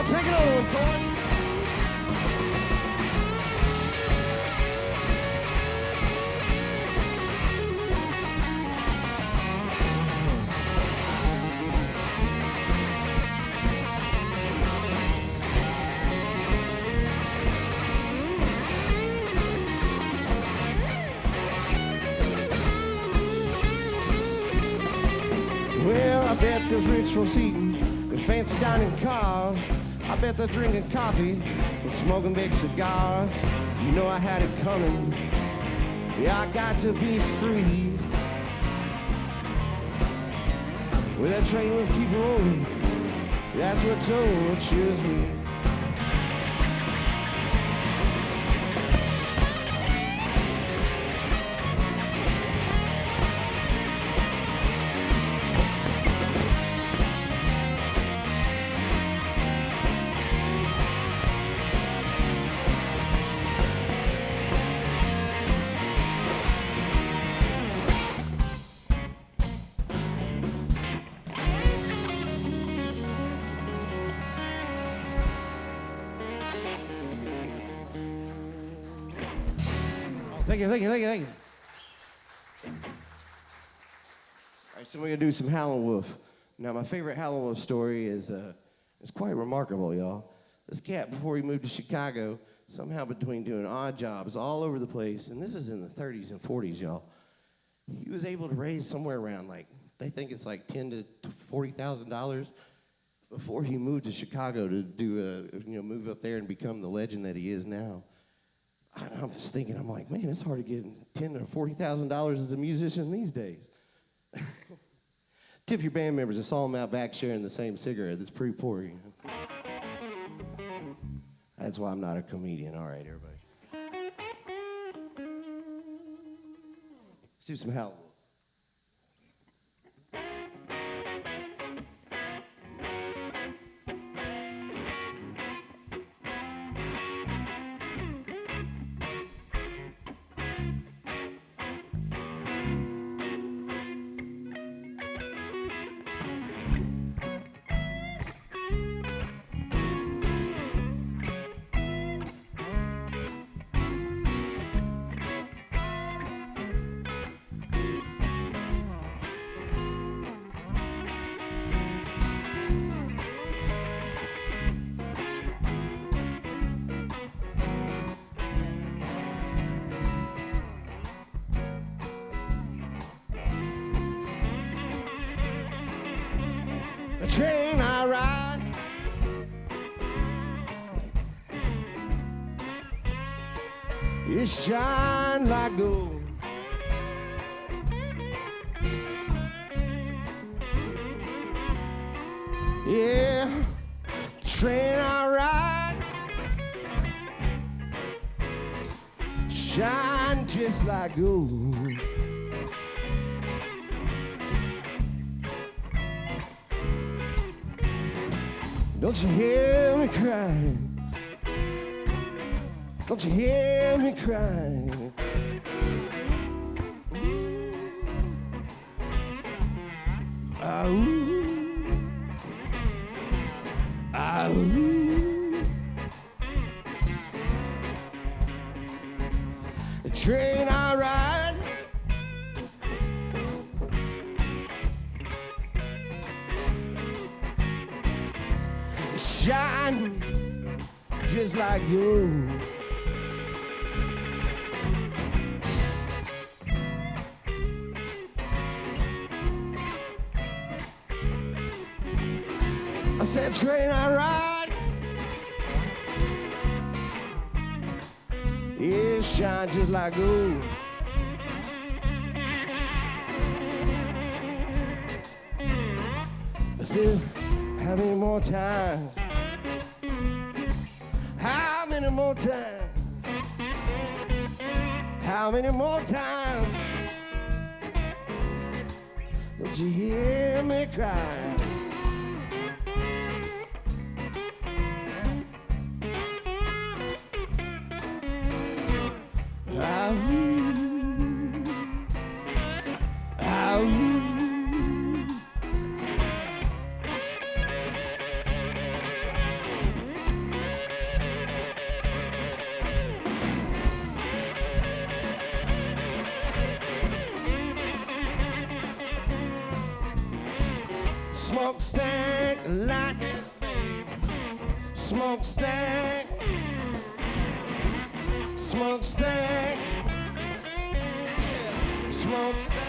Take another one, Coy. Well, I bet those rich folks eating in fancy dining cars. I bet they're drinking coffee and smoking big cigars. You know I had it coming. Yeah, I got to be free. Well, that train will keep rolling. That's what tortures me. Thank you. All right, so we're gonna do some Howlin' Wolf. Now, my favorite Howlin' Wolf story is quite remarkable, y'all. This cat, before he moved to Chicago, somehow between doing odd jobs all over the place, and this is in the 30s and 40s, y'all, he was able to raise somewhere around, like, they think it's like $10,000 to $40,000 before he moved to Chicago to do move up there and become the legend that he is now. I'm just thinking, I'm like, man, it's hard to get $10,000 or $40,000 as a musician these days. Tip your band members. I saw them out back sharing the same cigarette. That's pretty poor. You know? That's why I'm not a comedian. All right, everybody. Let's do some Howlin' Wolf. Train I ride, it shine like gold. Yeah, train I ride, shine just like gold. Don't you hear me crying? Don't you hear me crying? Ah, ooh. Ah, ooh. The train I ride, shine just like gold. I said, train I ride, Yeah, shine just like gold. I said, how many more times? How many more times? How many more times? Don't you hear me cry? Smokestack, lightning, smokestack, smokestack, smokestack.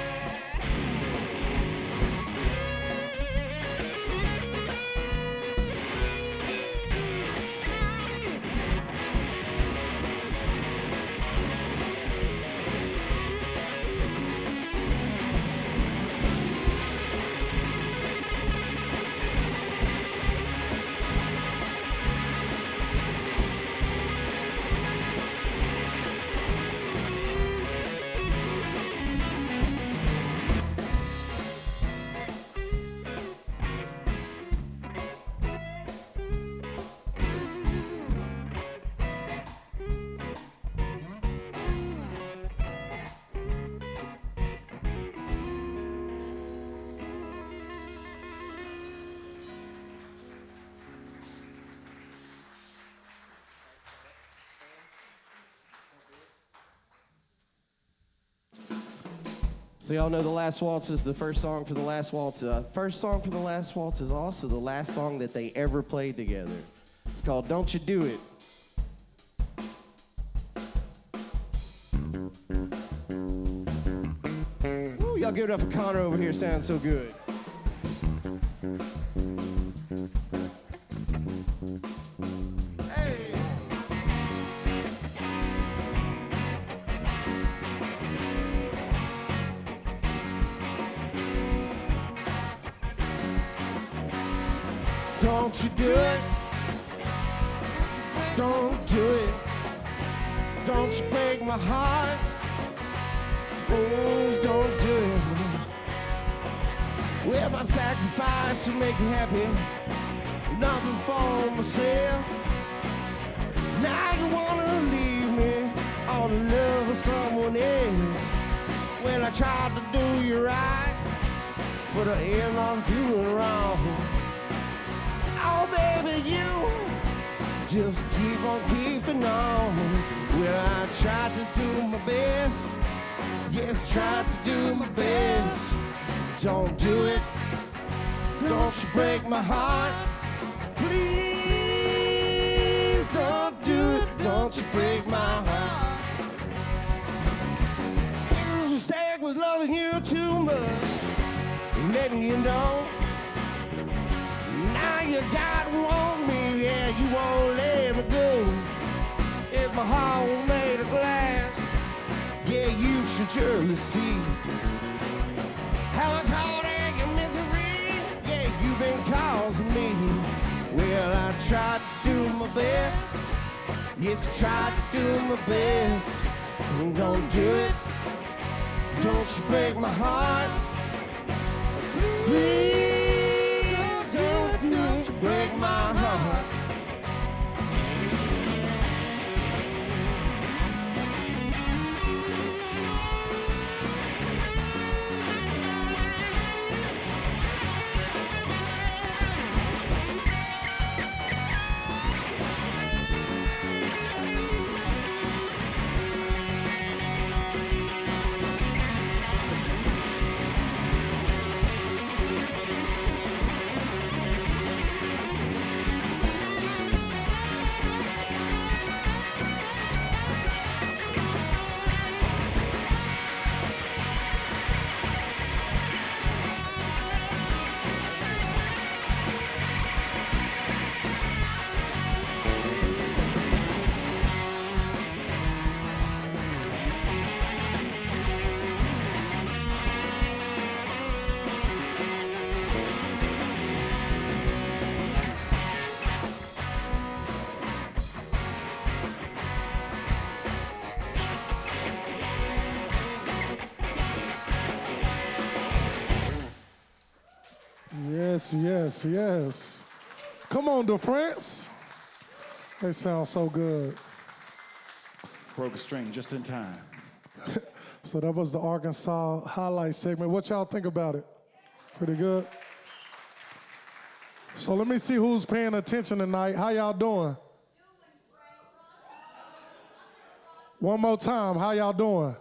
So y'all know the last waltz is the first song for the last waltz. First song for the last waltz is also the last song that they ever played together. It's called Don't You Do It. Woo, y'all give it up for Connor over here, sounds so good. Don't you do it. Don't do it. Don't you break my heart. Please don't do it. Well, my sacrifice to make you happy. Nothing for myself. Now you wanna leave me on the love of someone else. Well, I tried to do you right, but I end on feeling wrong. Oh, baby, you just keep on keeping on. Well, I tried to do my best. Yes, tried to do my best. Don't do it. Don't you break my heart. Please don't do it. Don't you break my heart. The mistake was loving you too much and letting you know. Now you got want me, yeah, you won't let me go. If my heart was made of glass, yeah, you should surely see how much heartache and misery, yeah, you've been causing me. Well, I tried to do my best, yes, tried to do my best. Don't do it, don't you break my heart, please don't you break my heart. Yes, yes, yes. Come on, deFrance. They sound so good. Broke a string just in time. So that was the Arkansas highlight segment. What y'all think about it? Pretty good? So let me see who's paying attention tonight. How y'all doing? One more time, how y'all doing?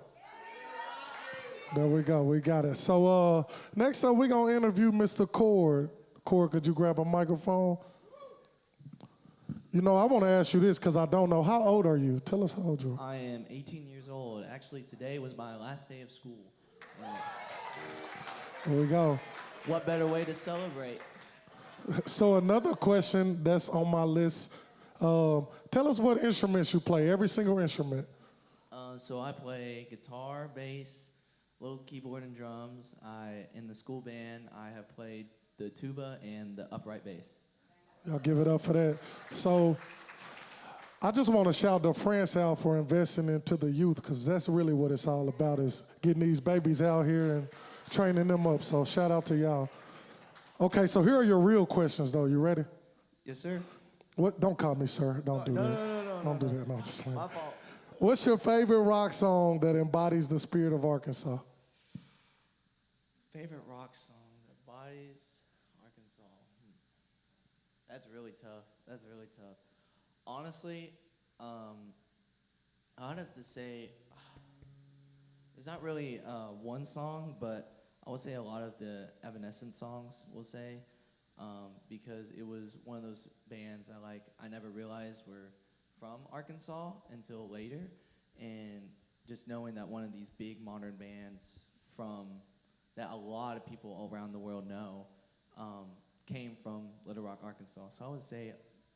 There we go, we got it. So next up, we're gonna interview Mr. Cord. Cord, could you grab a microphone? You know, I wanna ask you this because I don't know. How old are you? Tell us how old you are. I am 18 years old. Actually, today was my last day of school. There we go. What better way to celebrate? So another question that's on my list, tell us what instruments you play, every single instrument. So I play guitar, bass, little keyboard and drums. In the school band, I have played the tuba and the upright bass. Y'all give it up for that. So I just want to shout deFrance out for investing into the youth, because that's really what it's all about, is getting these babies out here and training them up. So shout out to y'all. Okay, so here are your real questions, though. You ready? Yes, sir. What? Don't call me sir. Don't do that. No. Don't do that. No, just playing. My fault. What's your favorite rock song that embodies the spirit of Arkansas? Favorite rock song that embodies Arkansas? That's really tough. Honestly, I'd have to say, there's not really one song, but I would say a lot of the Evanescence songs, we'll say, because it was one of those bands I never realized were from Arkansas until later, and just knowing that one of these big modern bands that a lot of people all around the world know came from Little Rock, Arkansas. So I would say,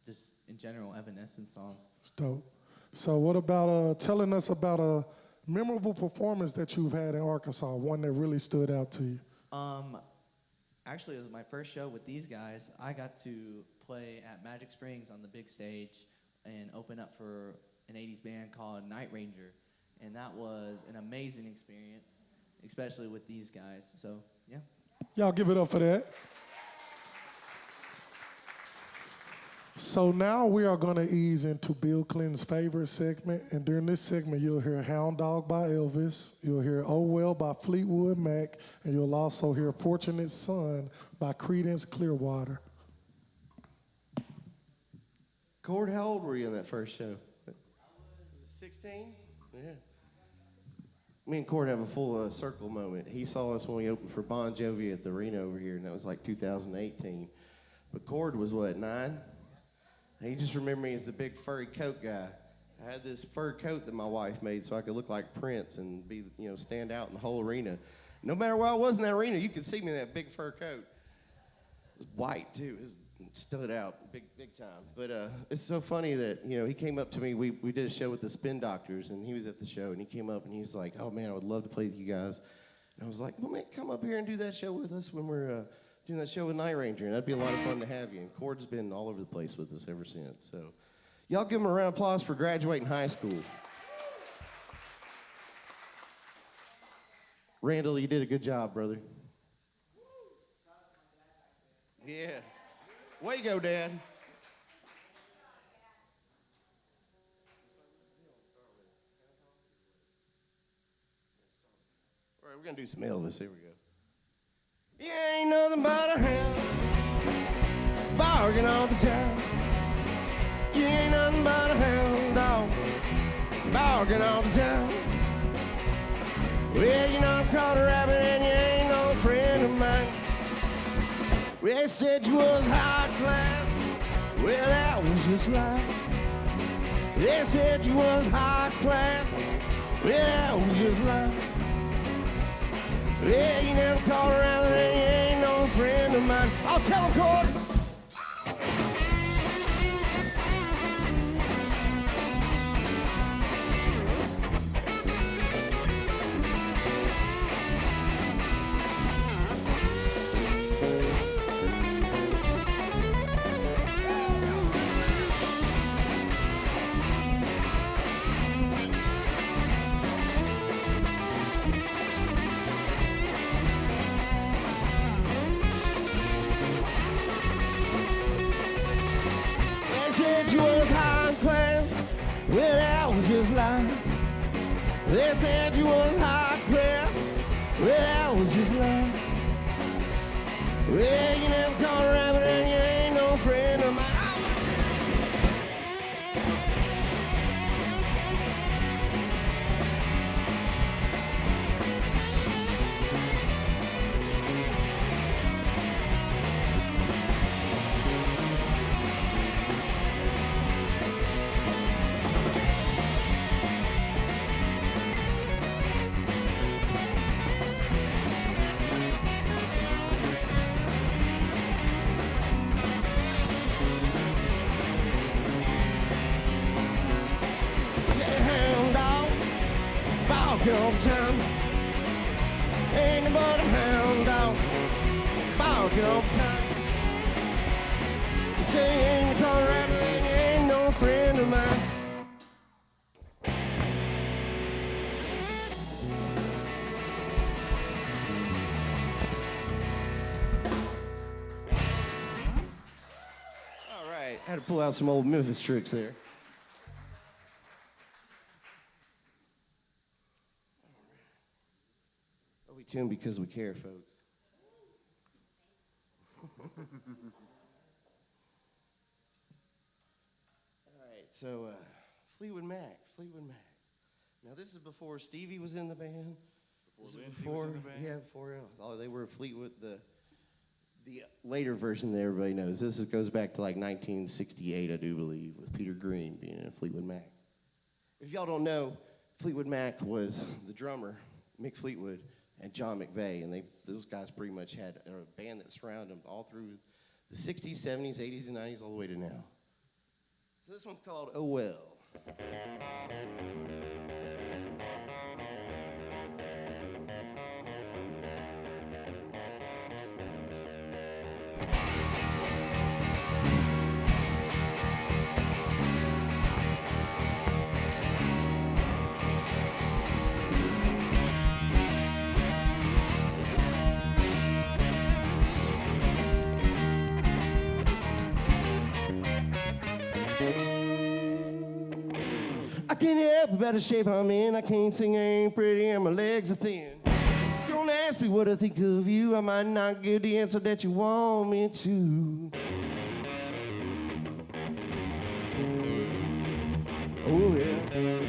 just in general, Evanescence songs. It's dope. So what about telling us about a memorable performance that you've had in Arkansas, one that really stood out to you? Actually, it was my first show with these guys. I got to play at Magic Springs on the big stage and open up for an 80s band called Night Ranger. And that was an amazing experience, especially with these guys. So, yeah. Y'all give it up for that. So now we are going to ease into Bill Clinton's favorite segment. And during this segment, you'll hear Hound Dog by Elvis. You'll hear Oh Well by Fleetwood Mac. And you'll also hear Fortunate Son by Creedence Clearwater. Cord, how old were you in that first show? Was it 16? Yeah. Me and Cord have a full circle moment. He saw us when we opened for Bon Jovi at the arena over here, and that was like 2018. But Cord was, what, 9? He just remembered me as the big furry coat guy. I had this fur coat that my wife made so I could look like Prince and be, stand out in the whole arena. No matter where I was in that arena, you could see me in that big fur coat. It was white, too. It stood out big time. But it's so funny that, he came up to me. We did a show with the Spin Doctors, and he was at the show, and he came up, and he was like, oh, man, I would love to play with you guys. And I was like, well, man, come up here and do that show with us when we're doing that show with Night Ranger, and that'd be a lot of fun to have you. And Cord's been all over the place with us ever since. So y'all give him a round of applause for graduating high school. Randall, you did a good job, brother. Yeah. Way to go, Dad. All right, we're going to do some Elvis. Here we go. You ain't nothing but a hound, barking all the time. You ain't nothing but a hound dog, barking all the time. Well, you know I caught a rabbit and you ain't no friend of mine. Well, they said you was high class. Well, that was just right. They said you was high class. Well, that was just right. Yeah, you never called around and you ain't no friend of mine. I'll tell him, Cord. They said you was high class. Well, that was just love. Well, you never caught a rabbit and you ain't no friend of mine. All the time. Ain't nobody hound dog barking all the time. You say you ain't a Colorado and you ain't no friend of mine. All right, had to pull out some old Memphis tricks there. We tune because we care, folks. All right, so Fleetwood Mac. Now this is before Stevie was in the band. Before Lindsey was in the band? Yeah, before. Oh, they were Fleetwood. The later version that everybody knows. This goes back to like 1968, I do believe, with Peter Green being in Fleetwood Mac. If y'all don't know, Fleetwood Mac was the drummer, Mick Fleetwood, and John McVeigh, and those guys pretty much had a band that surrounded them all through the 60s, 70s, 80s, and 90s, all the way to now. So this one's called Oh Well. I can't help the better shape I'm in. I can't sing, I ain't pretty, and my legs are thin. Don't ask me what I think of you. I might not give the answer that you want me to. Oh, yeah.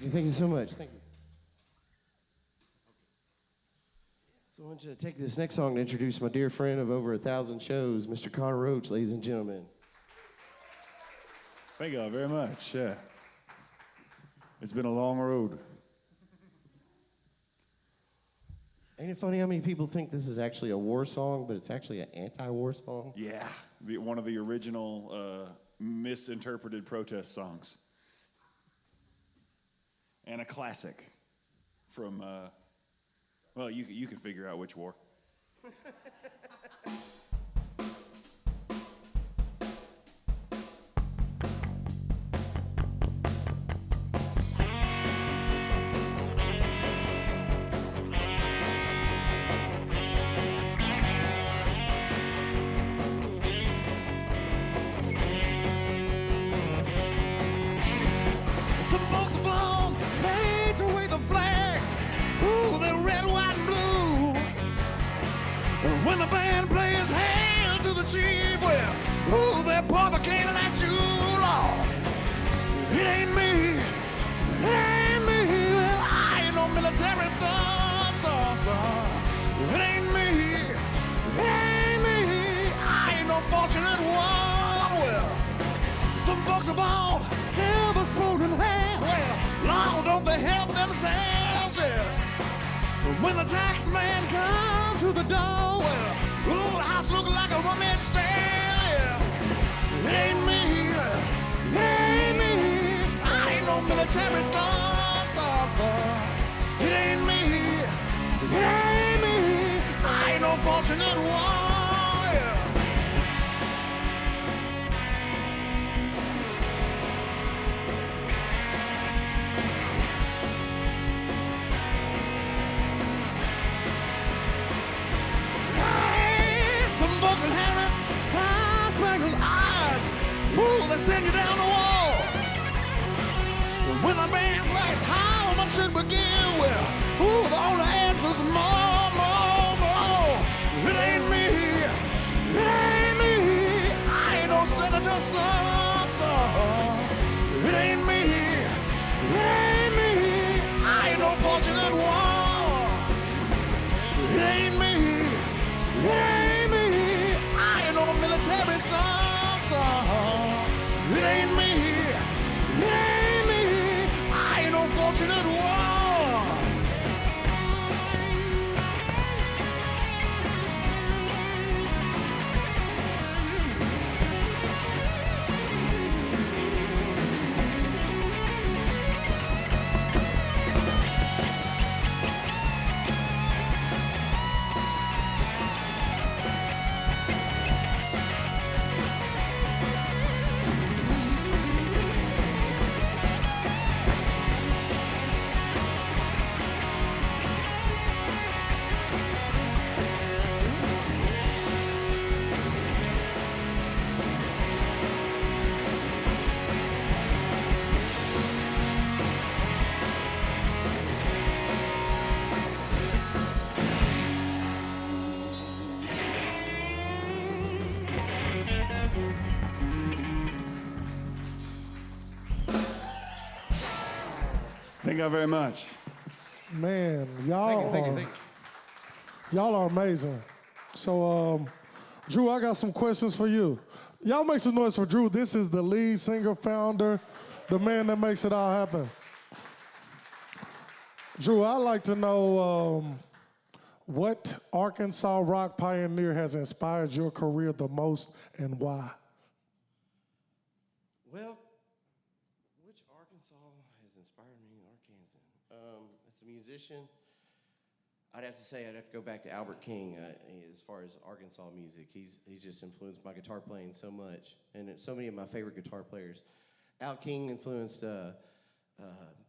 Thank you so much. Thank you. So I want you to take this next song to introduce my dear friend of over 1,000 shows, Mr. Connor Roach, ladies and gentlemen. Thank you all very much. Yeah. It's been a long road. Ain't it funny how many people think this is actually a war song, but it's actually an anti-war song? Yeah. One of the original misinterpreted protest songs. And a classic from, well, you can figure out which war. Some folks are born made to wave the flag. Ooh, they're red, white, and blue. And when the band plays Hail to the Chief, well, ooh, they point the cannon at you, Lord. It ain't me, it ain't me. Well, I ain't no military son. It ain't me, it ain't me. I ain't no fortunate one. Well, some folks are born silver spoon in hand. Well, Lord, don't they help themselves? Yes. When the tax man comes to the door, well, ooh, the house look like a rummage sale. Yeah. It ain't me, it ain't me. I ain't no military son. It ain't me, it ain't me. I ain't no fortunate one. Yeah. Some folks inherit star-spangled eyes. Ooh, they send you down the wall. When the band plays, how much should we give? Well, ooh, the only answer's more. It ain't me, it ain't me. I ain't no senator's son. It ain't me, it ain't me. I ain't no fortunate one. It ain't me, it ain't me. I ain't no military son. It ain't me, it ain't me. I ain't no fortunate one. Thank you very much. Man, Thank you. y'all are amazing. So, Drew, I got some questions for you. Y'all make some noise for Drew. This is the lead singer, founder, the man that makes it all happen. Drew, I'd like to know what Arkansas rock pioneer has inspired your career the most and why? Well, which Arkansas has inspired me in Arkansas? As a musician, I'd have to go back to Albert King as far as Arkansas music. He's just influenced my guitar playing so much, and so many of my favorite guitar players. Al King influenced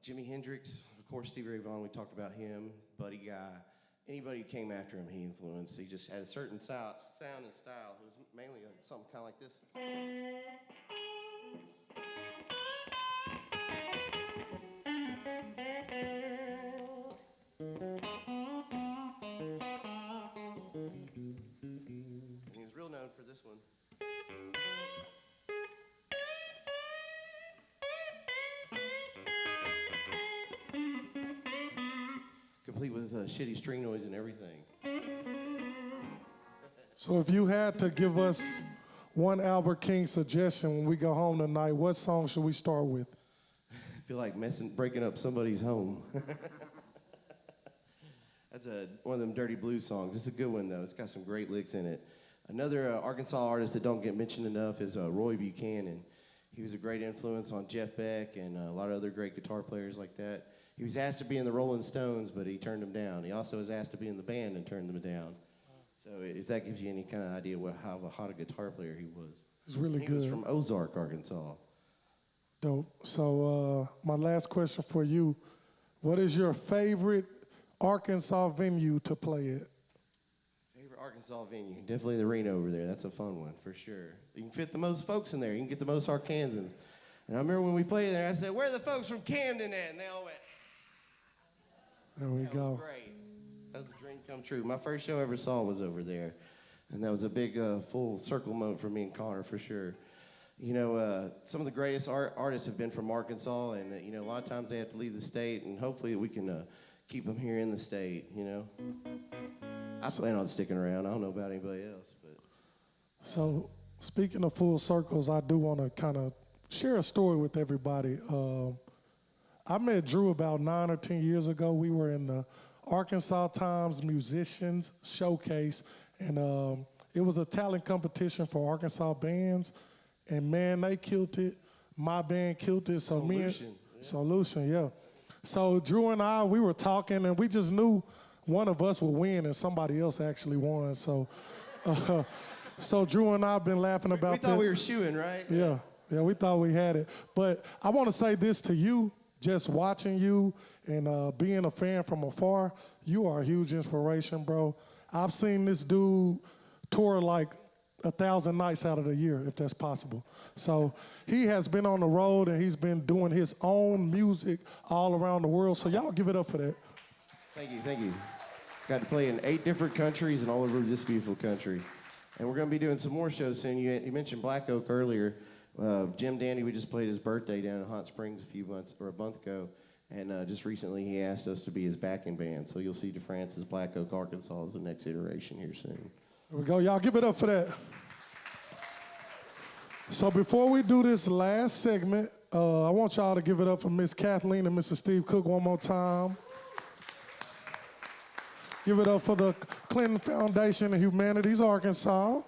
Jimi Hendrix, of course, Stevie Ray Vaughan. We talked about him, Buddy Guy. Anybody who came after him, he influenced. He just had a certain sound and style. It was mainly something kind of like this. And he was real known for this one. complete with shitty string noise and everything. So if you had to give us one Albert King suggestion when we go home tonight, what song should we start with? I feel like breaking up somebody's home. That's one of them dirty blues songs. It's a good one, though. It's got some great licks in it. Another Arkansas artist that don't get mentioned enough is Roy Buchanan. He was a great influence on Jeff Beck and a lot of other great guitar players like that. He was asked to be in the Rolling Stones, but he turned them down. He also was asked to be in the band and turned them down. So if that gives you any kind of idea how hot a guitar player he was. He's really good. He was from Ozark, Arkansas. Dope. So my last question for you, what is your favorite Arkansas venue to play at? Favorite Arkansas venue? Definitely the arena over there. That's a fun one, for sure. You can fit the most folks in there. You can get the most Arkansans. And I remember when we played there, I said, where are the folks from Camden at? And they all went, there we that go. was great. That was a dream come true. My first show I ever saw was over there. And that was a big full circle moment for me and Connor, for sure. You know, some of the greatest artists have been from Arkansas, and, you know, a lot of times they have to leave the state, and hopefully we can keep them here in the state, you know. I plan on sticking around. I don't know about anybody else, but. So, speaking of full circles, I do want to kind of share a story with everybody. I met Drew about 9 or 10 years ago. We were in the Arkansas Times Musicians Showcase, and it was a talent competition for Arkansas bands. And man, they killed it. My band killed it. So Solution, yeah. So Drew and I, we were talking, and we just knew one of us would win, and somebody else actually won. So, so Drew and I have been laughing about that. We thought we were shooing, right? Yeah, we thought we had it. But I want to say this to you, just watching you and being a fan from afar, you are a huge inspiration, bro. I've seen this dude tour like 1,000 nights out of the year, if that's possible. So he has been on the road, and he's been doing his own music all around the world. So y'all give it up for that. Thank you. Got to play in 8 different countries and all over this beautiful country. And we're going to be doing some more shows soon. You mentioned Black Oak earlier. Jim Dandy, we just played his birthday down in Hot Springs a month ago. And just recently he asked us to be his backing band. So you'll see deFrance's Black Oak, Arkansas as the next iteration here soon. There we go. Y'all give it up for that. So before we do this last segment, I want y'all to give it up for Miss Kathleen and Mr. Steve Cook one more time. Give it up for the Clinton Foundation of Humanities, Arkansas.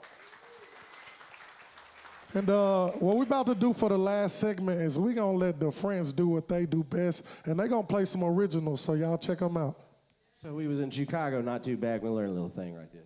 And what we're about to do for the last segment is we're going to let deFrance do what they do best, and they're going to play some originals, so y'all check them out. So we was in Chicago not too bad. We learned a little thing like this.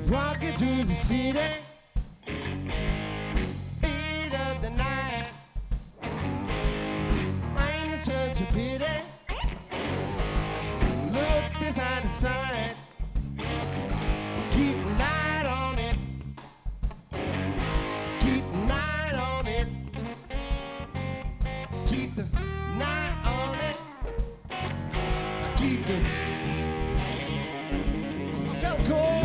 Walking through the city, 8 of the night. Ain't it such a pity? Look this side to side. Keep an eye on it. Keep an eye on it. Keep the night on it. Keep the. I'll tell Koch.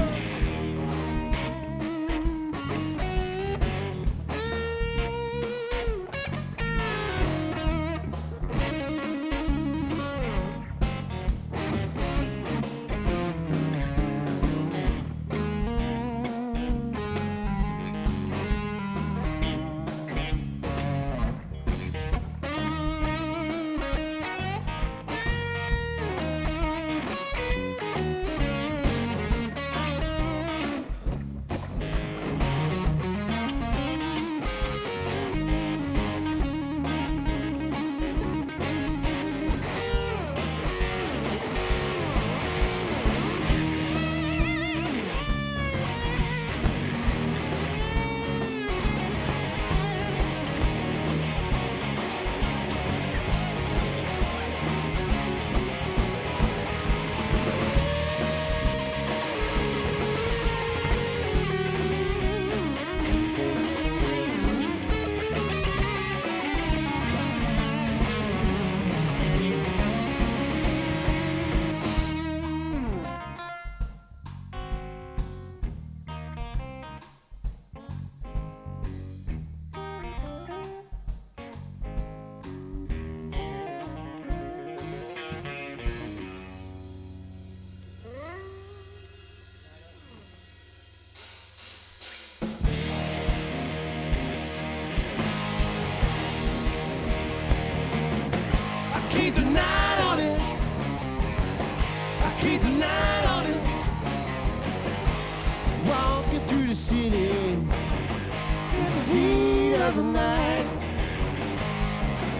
the city in the heat of the night.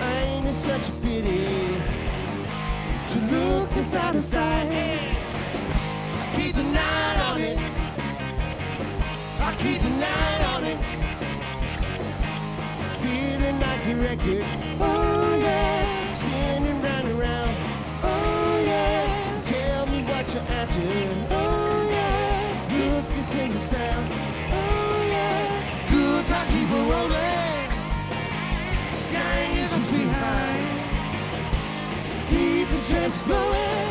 Ain't it such a pity to look this out of sight? I keep the night on it. I keep the night on it. Feeling like a record. Oh yeah, spinning round and round. Oh yeah, tell me what you're after. Oh yeah, look and take the sound. Oh yeah, good times keep it rolling. Gang is just behind. Keep the trance flowing.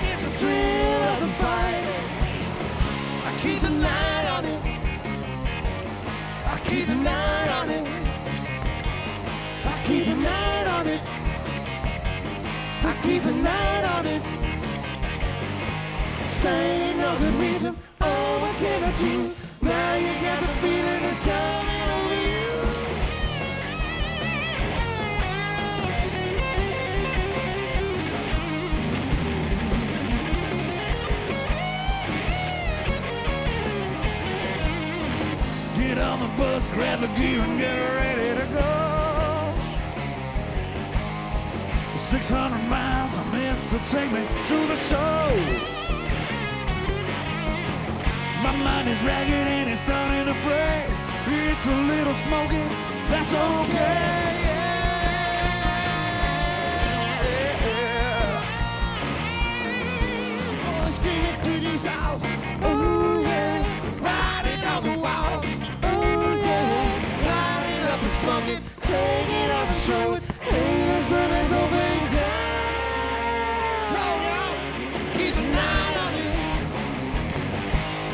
It's the thrill of the fight. I keep the night on it. I keep the night on it. Let's keep the night on it. Let's keep the night on it. Say ain't no good reason. Oh, what can I do? Now you got the feeling it's coming over you. Get on the bus, grab the gear and get ready to go. 600 miles I missed to take me to the show. My mind is ragged and it's starting to fray. It's a little smoky, that's okay. Oh, screaming through these halls. Oh yeah, riding on the walls. Oh yeah, light it up and smoke it. Take it off and show it. Hey, let's burn this whole thing down. Oh yeah, keep the night on it.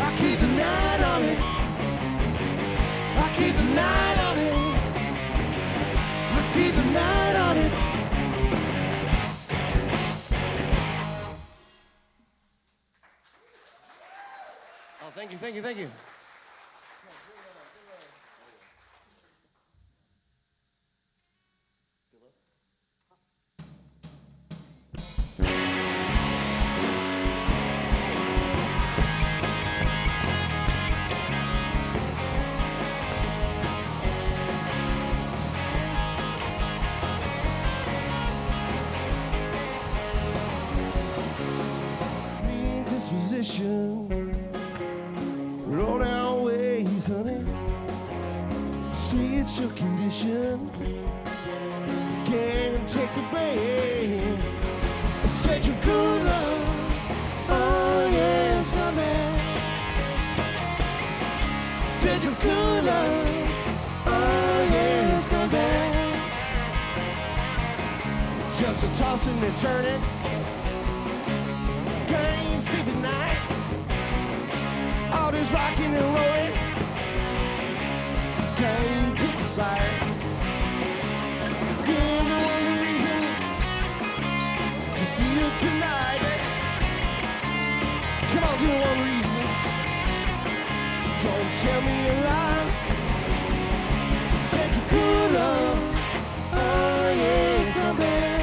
I keep the night on it. I keep the night on it. Let's keep the night on it. Oh, thank you, thank you, thank you. Roll down ways, honey. See it's your condition. Can't take a break. Said you good love. Oh yeah, it's coming. Said you good love. Oh yeah, it's coming. Just a tossing and turning. Can't sleep at night. All this rocking and rolling. Can't decide. Give me one reason to see you tonight, baby. Come on, give me one reason. Don't tell me a lie. Said you could love. Oh yeah, it's coming.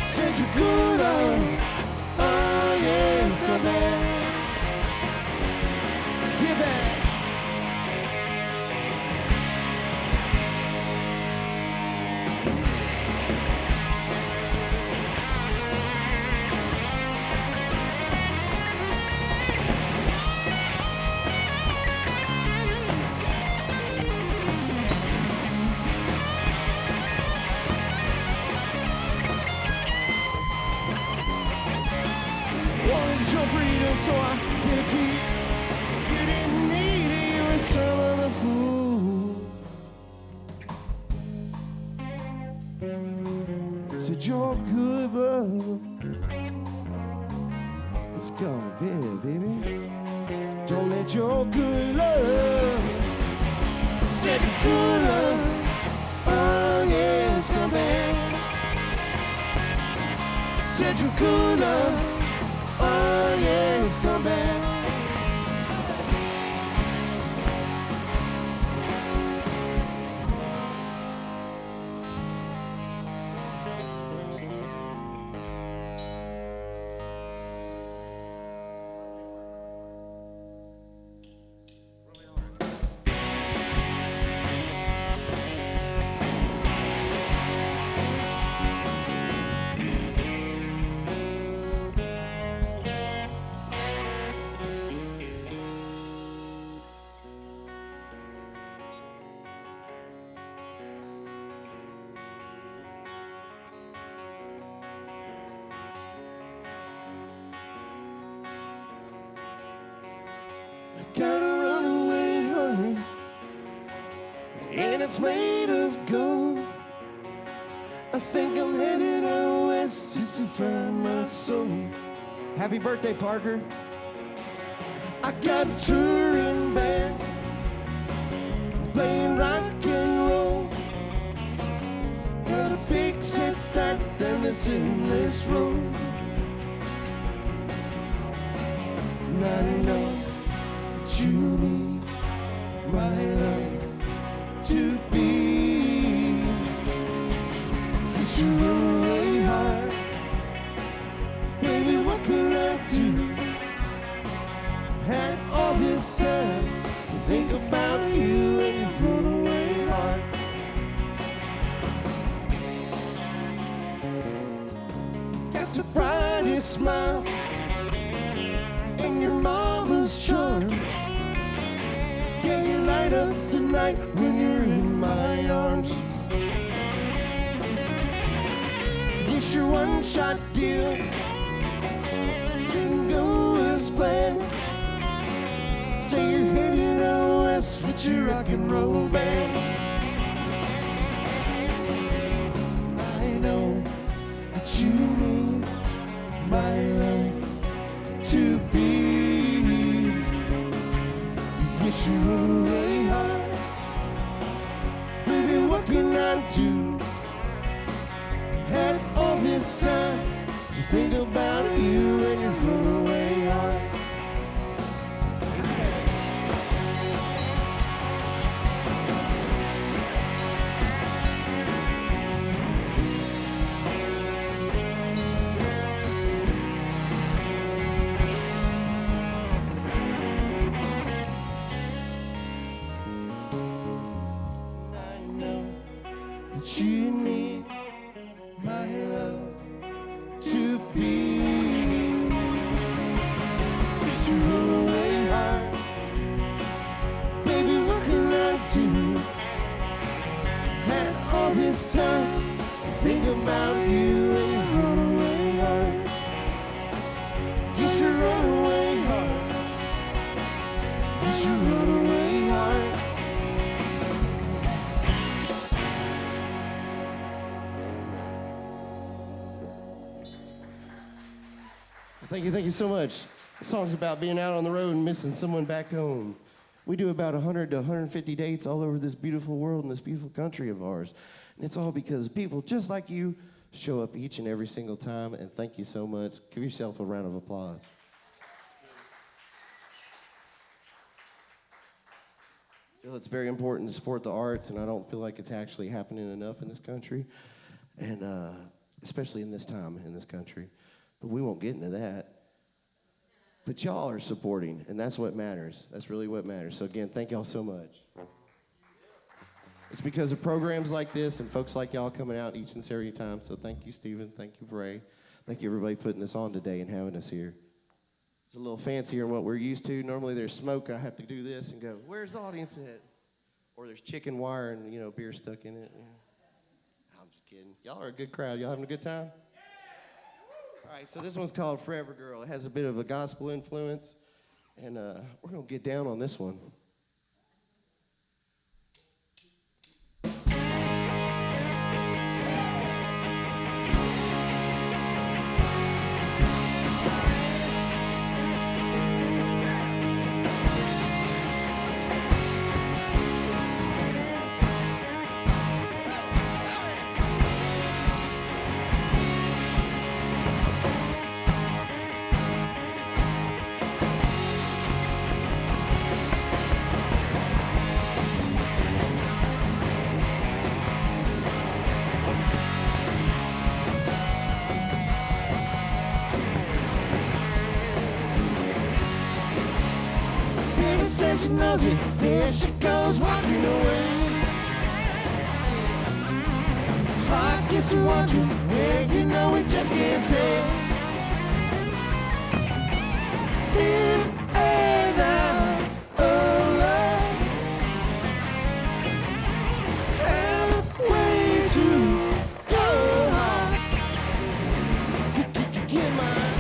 Said you could love. Oh yeah, it's coming. Get back. Wanted your freedom, so I gave it to you. You didn't need it, you were some other fool. Said you're good, but it's gonna be, baby. Don't let your good love. Said your good love. Oh yeah, it's coming. Said your good love. Oh yeah, it's coming. got a runaway heart, and it's made of gold. I think I'm headed out west just to find my soul. Happy birthday, Parker. I got a touring band playing rock and roll. Got a big set stacked down this endless road. And I know that you need my love to be. Cause you run away hard. Baby, what could I do? Had all this time to think about you, and you run away hard. Got the brightest smile and your mama's charm. Yeah, you light up the night when you're in my arms. It's your one-shot deal. Didn't go as planned. Say you're heading out west with your rock and roll band. I know that you need my love to be. Yes, you run away hard. Baby, what can I do? Had all this time to think about you, and you run away hard. You need my love to be. Cause you run away hard. Baby, what can I do? Had all this time to think about you, and you run away hard. You should run away hard. You should run away hard. Thank you so much. The song's about being out on the road and missing someone back home. We do about 100 to 150 dates all over this beautiful world and this beautiful country of ours. And it's all because people just like you show up each and every single time, and thank you so much. Give yourself a round of applause. I feel it's very important to support the arts, and I don't feel like it's actually happening enough in this country, and especially in this time in this country. But we won't get into that. But y'all are supporting, and that's what matters. That's really what matters. So again, thank y'all so much. It's because of programs like this and folks like y'all coming out each and every time. So thank you, Stephen. Thank you, Bray. Thank you, everybody, putting this on today and having us here. It's a little fancier than what we're used to. Normally there's smoke. I have to do this and go, where's the audience at? Or there's chicken wire and, beer stuck in it. I'm just kidding. Y'all are a good crowd. Y'all having a good time? All right, so this one's called Forever Girl. It has a bit of a gospel influence, and we're going to get down on this one. Says she knows it, there she goes walking away. Heart gets to wondering, where we just can't say. In and out of love, have a way to go hard. Get mine.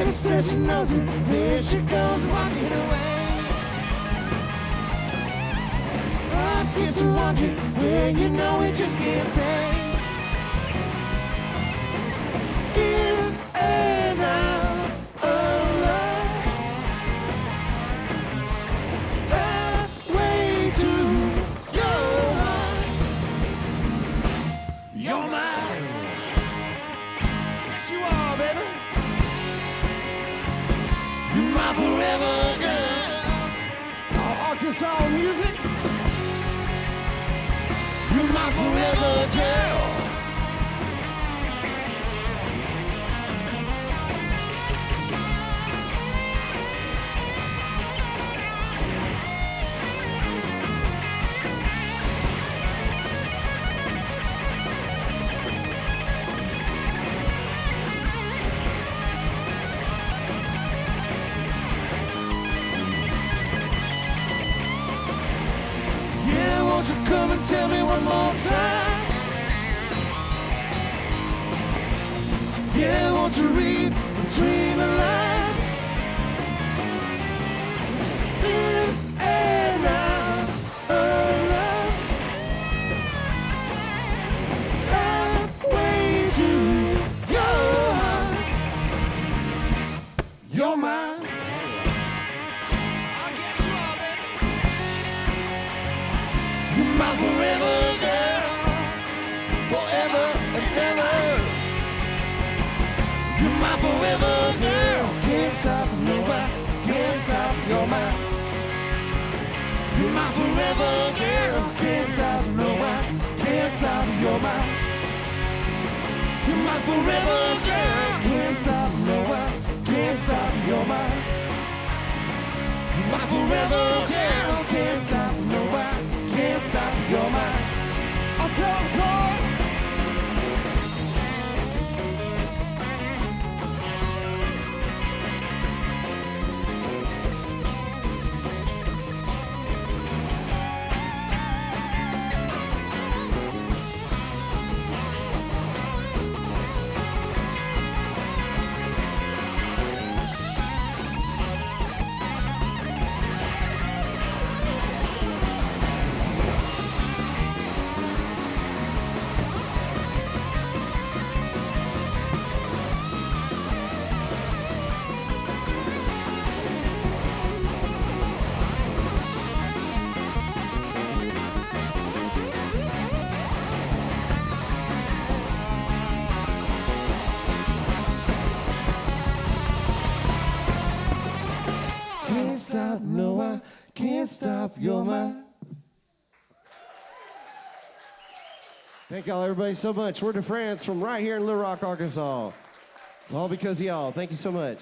Baby says she knows it, there she goes walking away. I guess you're wondering where you know we just can't say. In and out of love, halfway to your heart. You're mine. Yes, you are, baby. You're my forever girl. All Arkansas music. You're my forever girl. Yeah, won't you come and tell me one more time? Yeah, won't you read between the lines? In and out of love, halfway to your heart. You're mine. I guess you are, baby. You're my forever girl, forever and ever. You're my forever girl. Can't stop, nobody can't stop. You're mine. You're my forever girl. Can't stop, nobody can't stop. You're mine. You're my forever girl. Can't stop, nobody can't stop. You're mine. You're my forever girl. Can't stop, nobody can't stop. You're mine. I'll tell them, Koch. Can't stop, no, I can't stop. You're mine. Thank y'all, everybody, so much. We're deFrance from right here in Little Rock, Arkansas. It's all because of y'all. Thank you so much.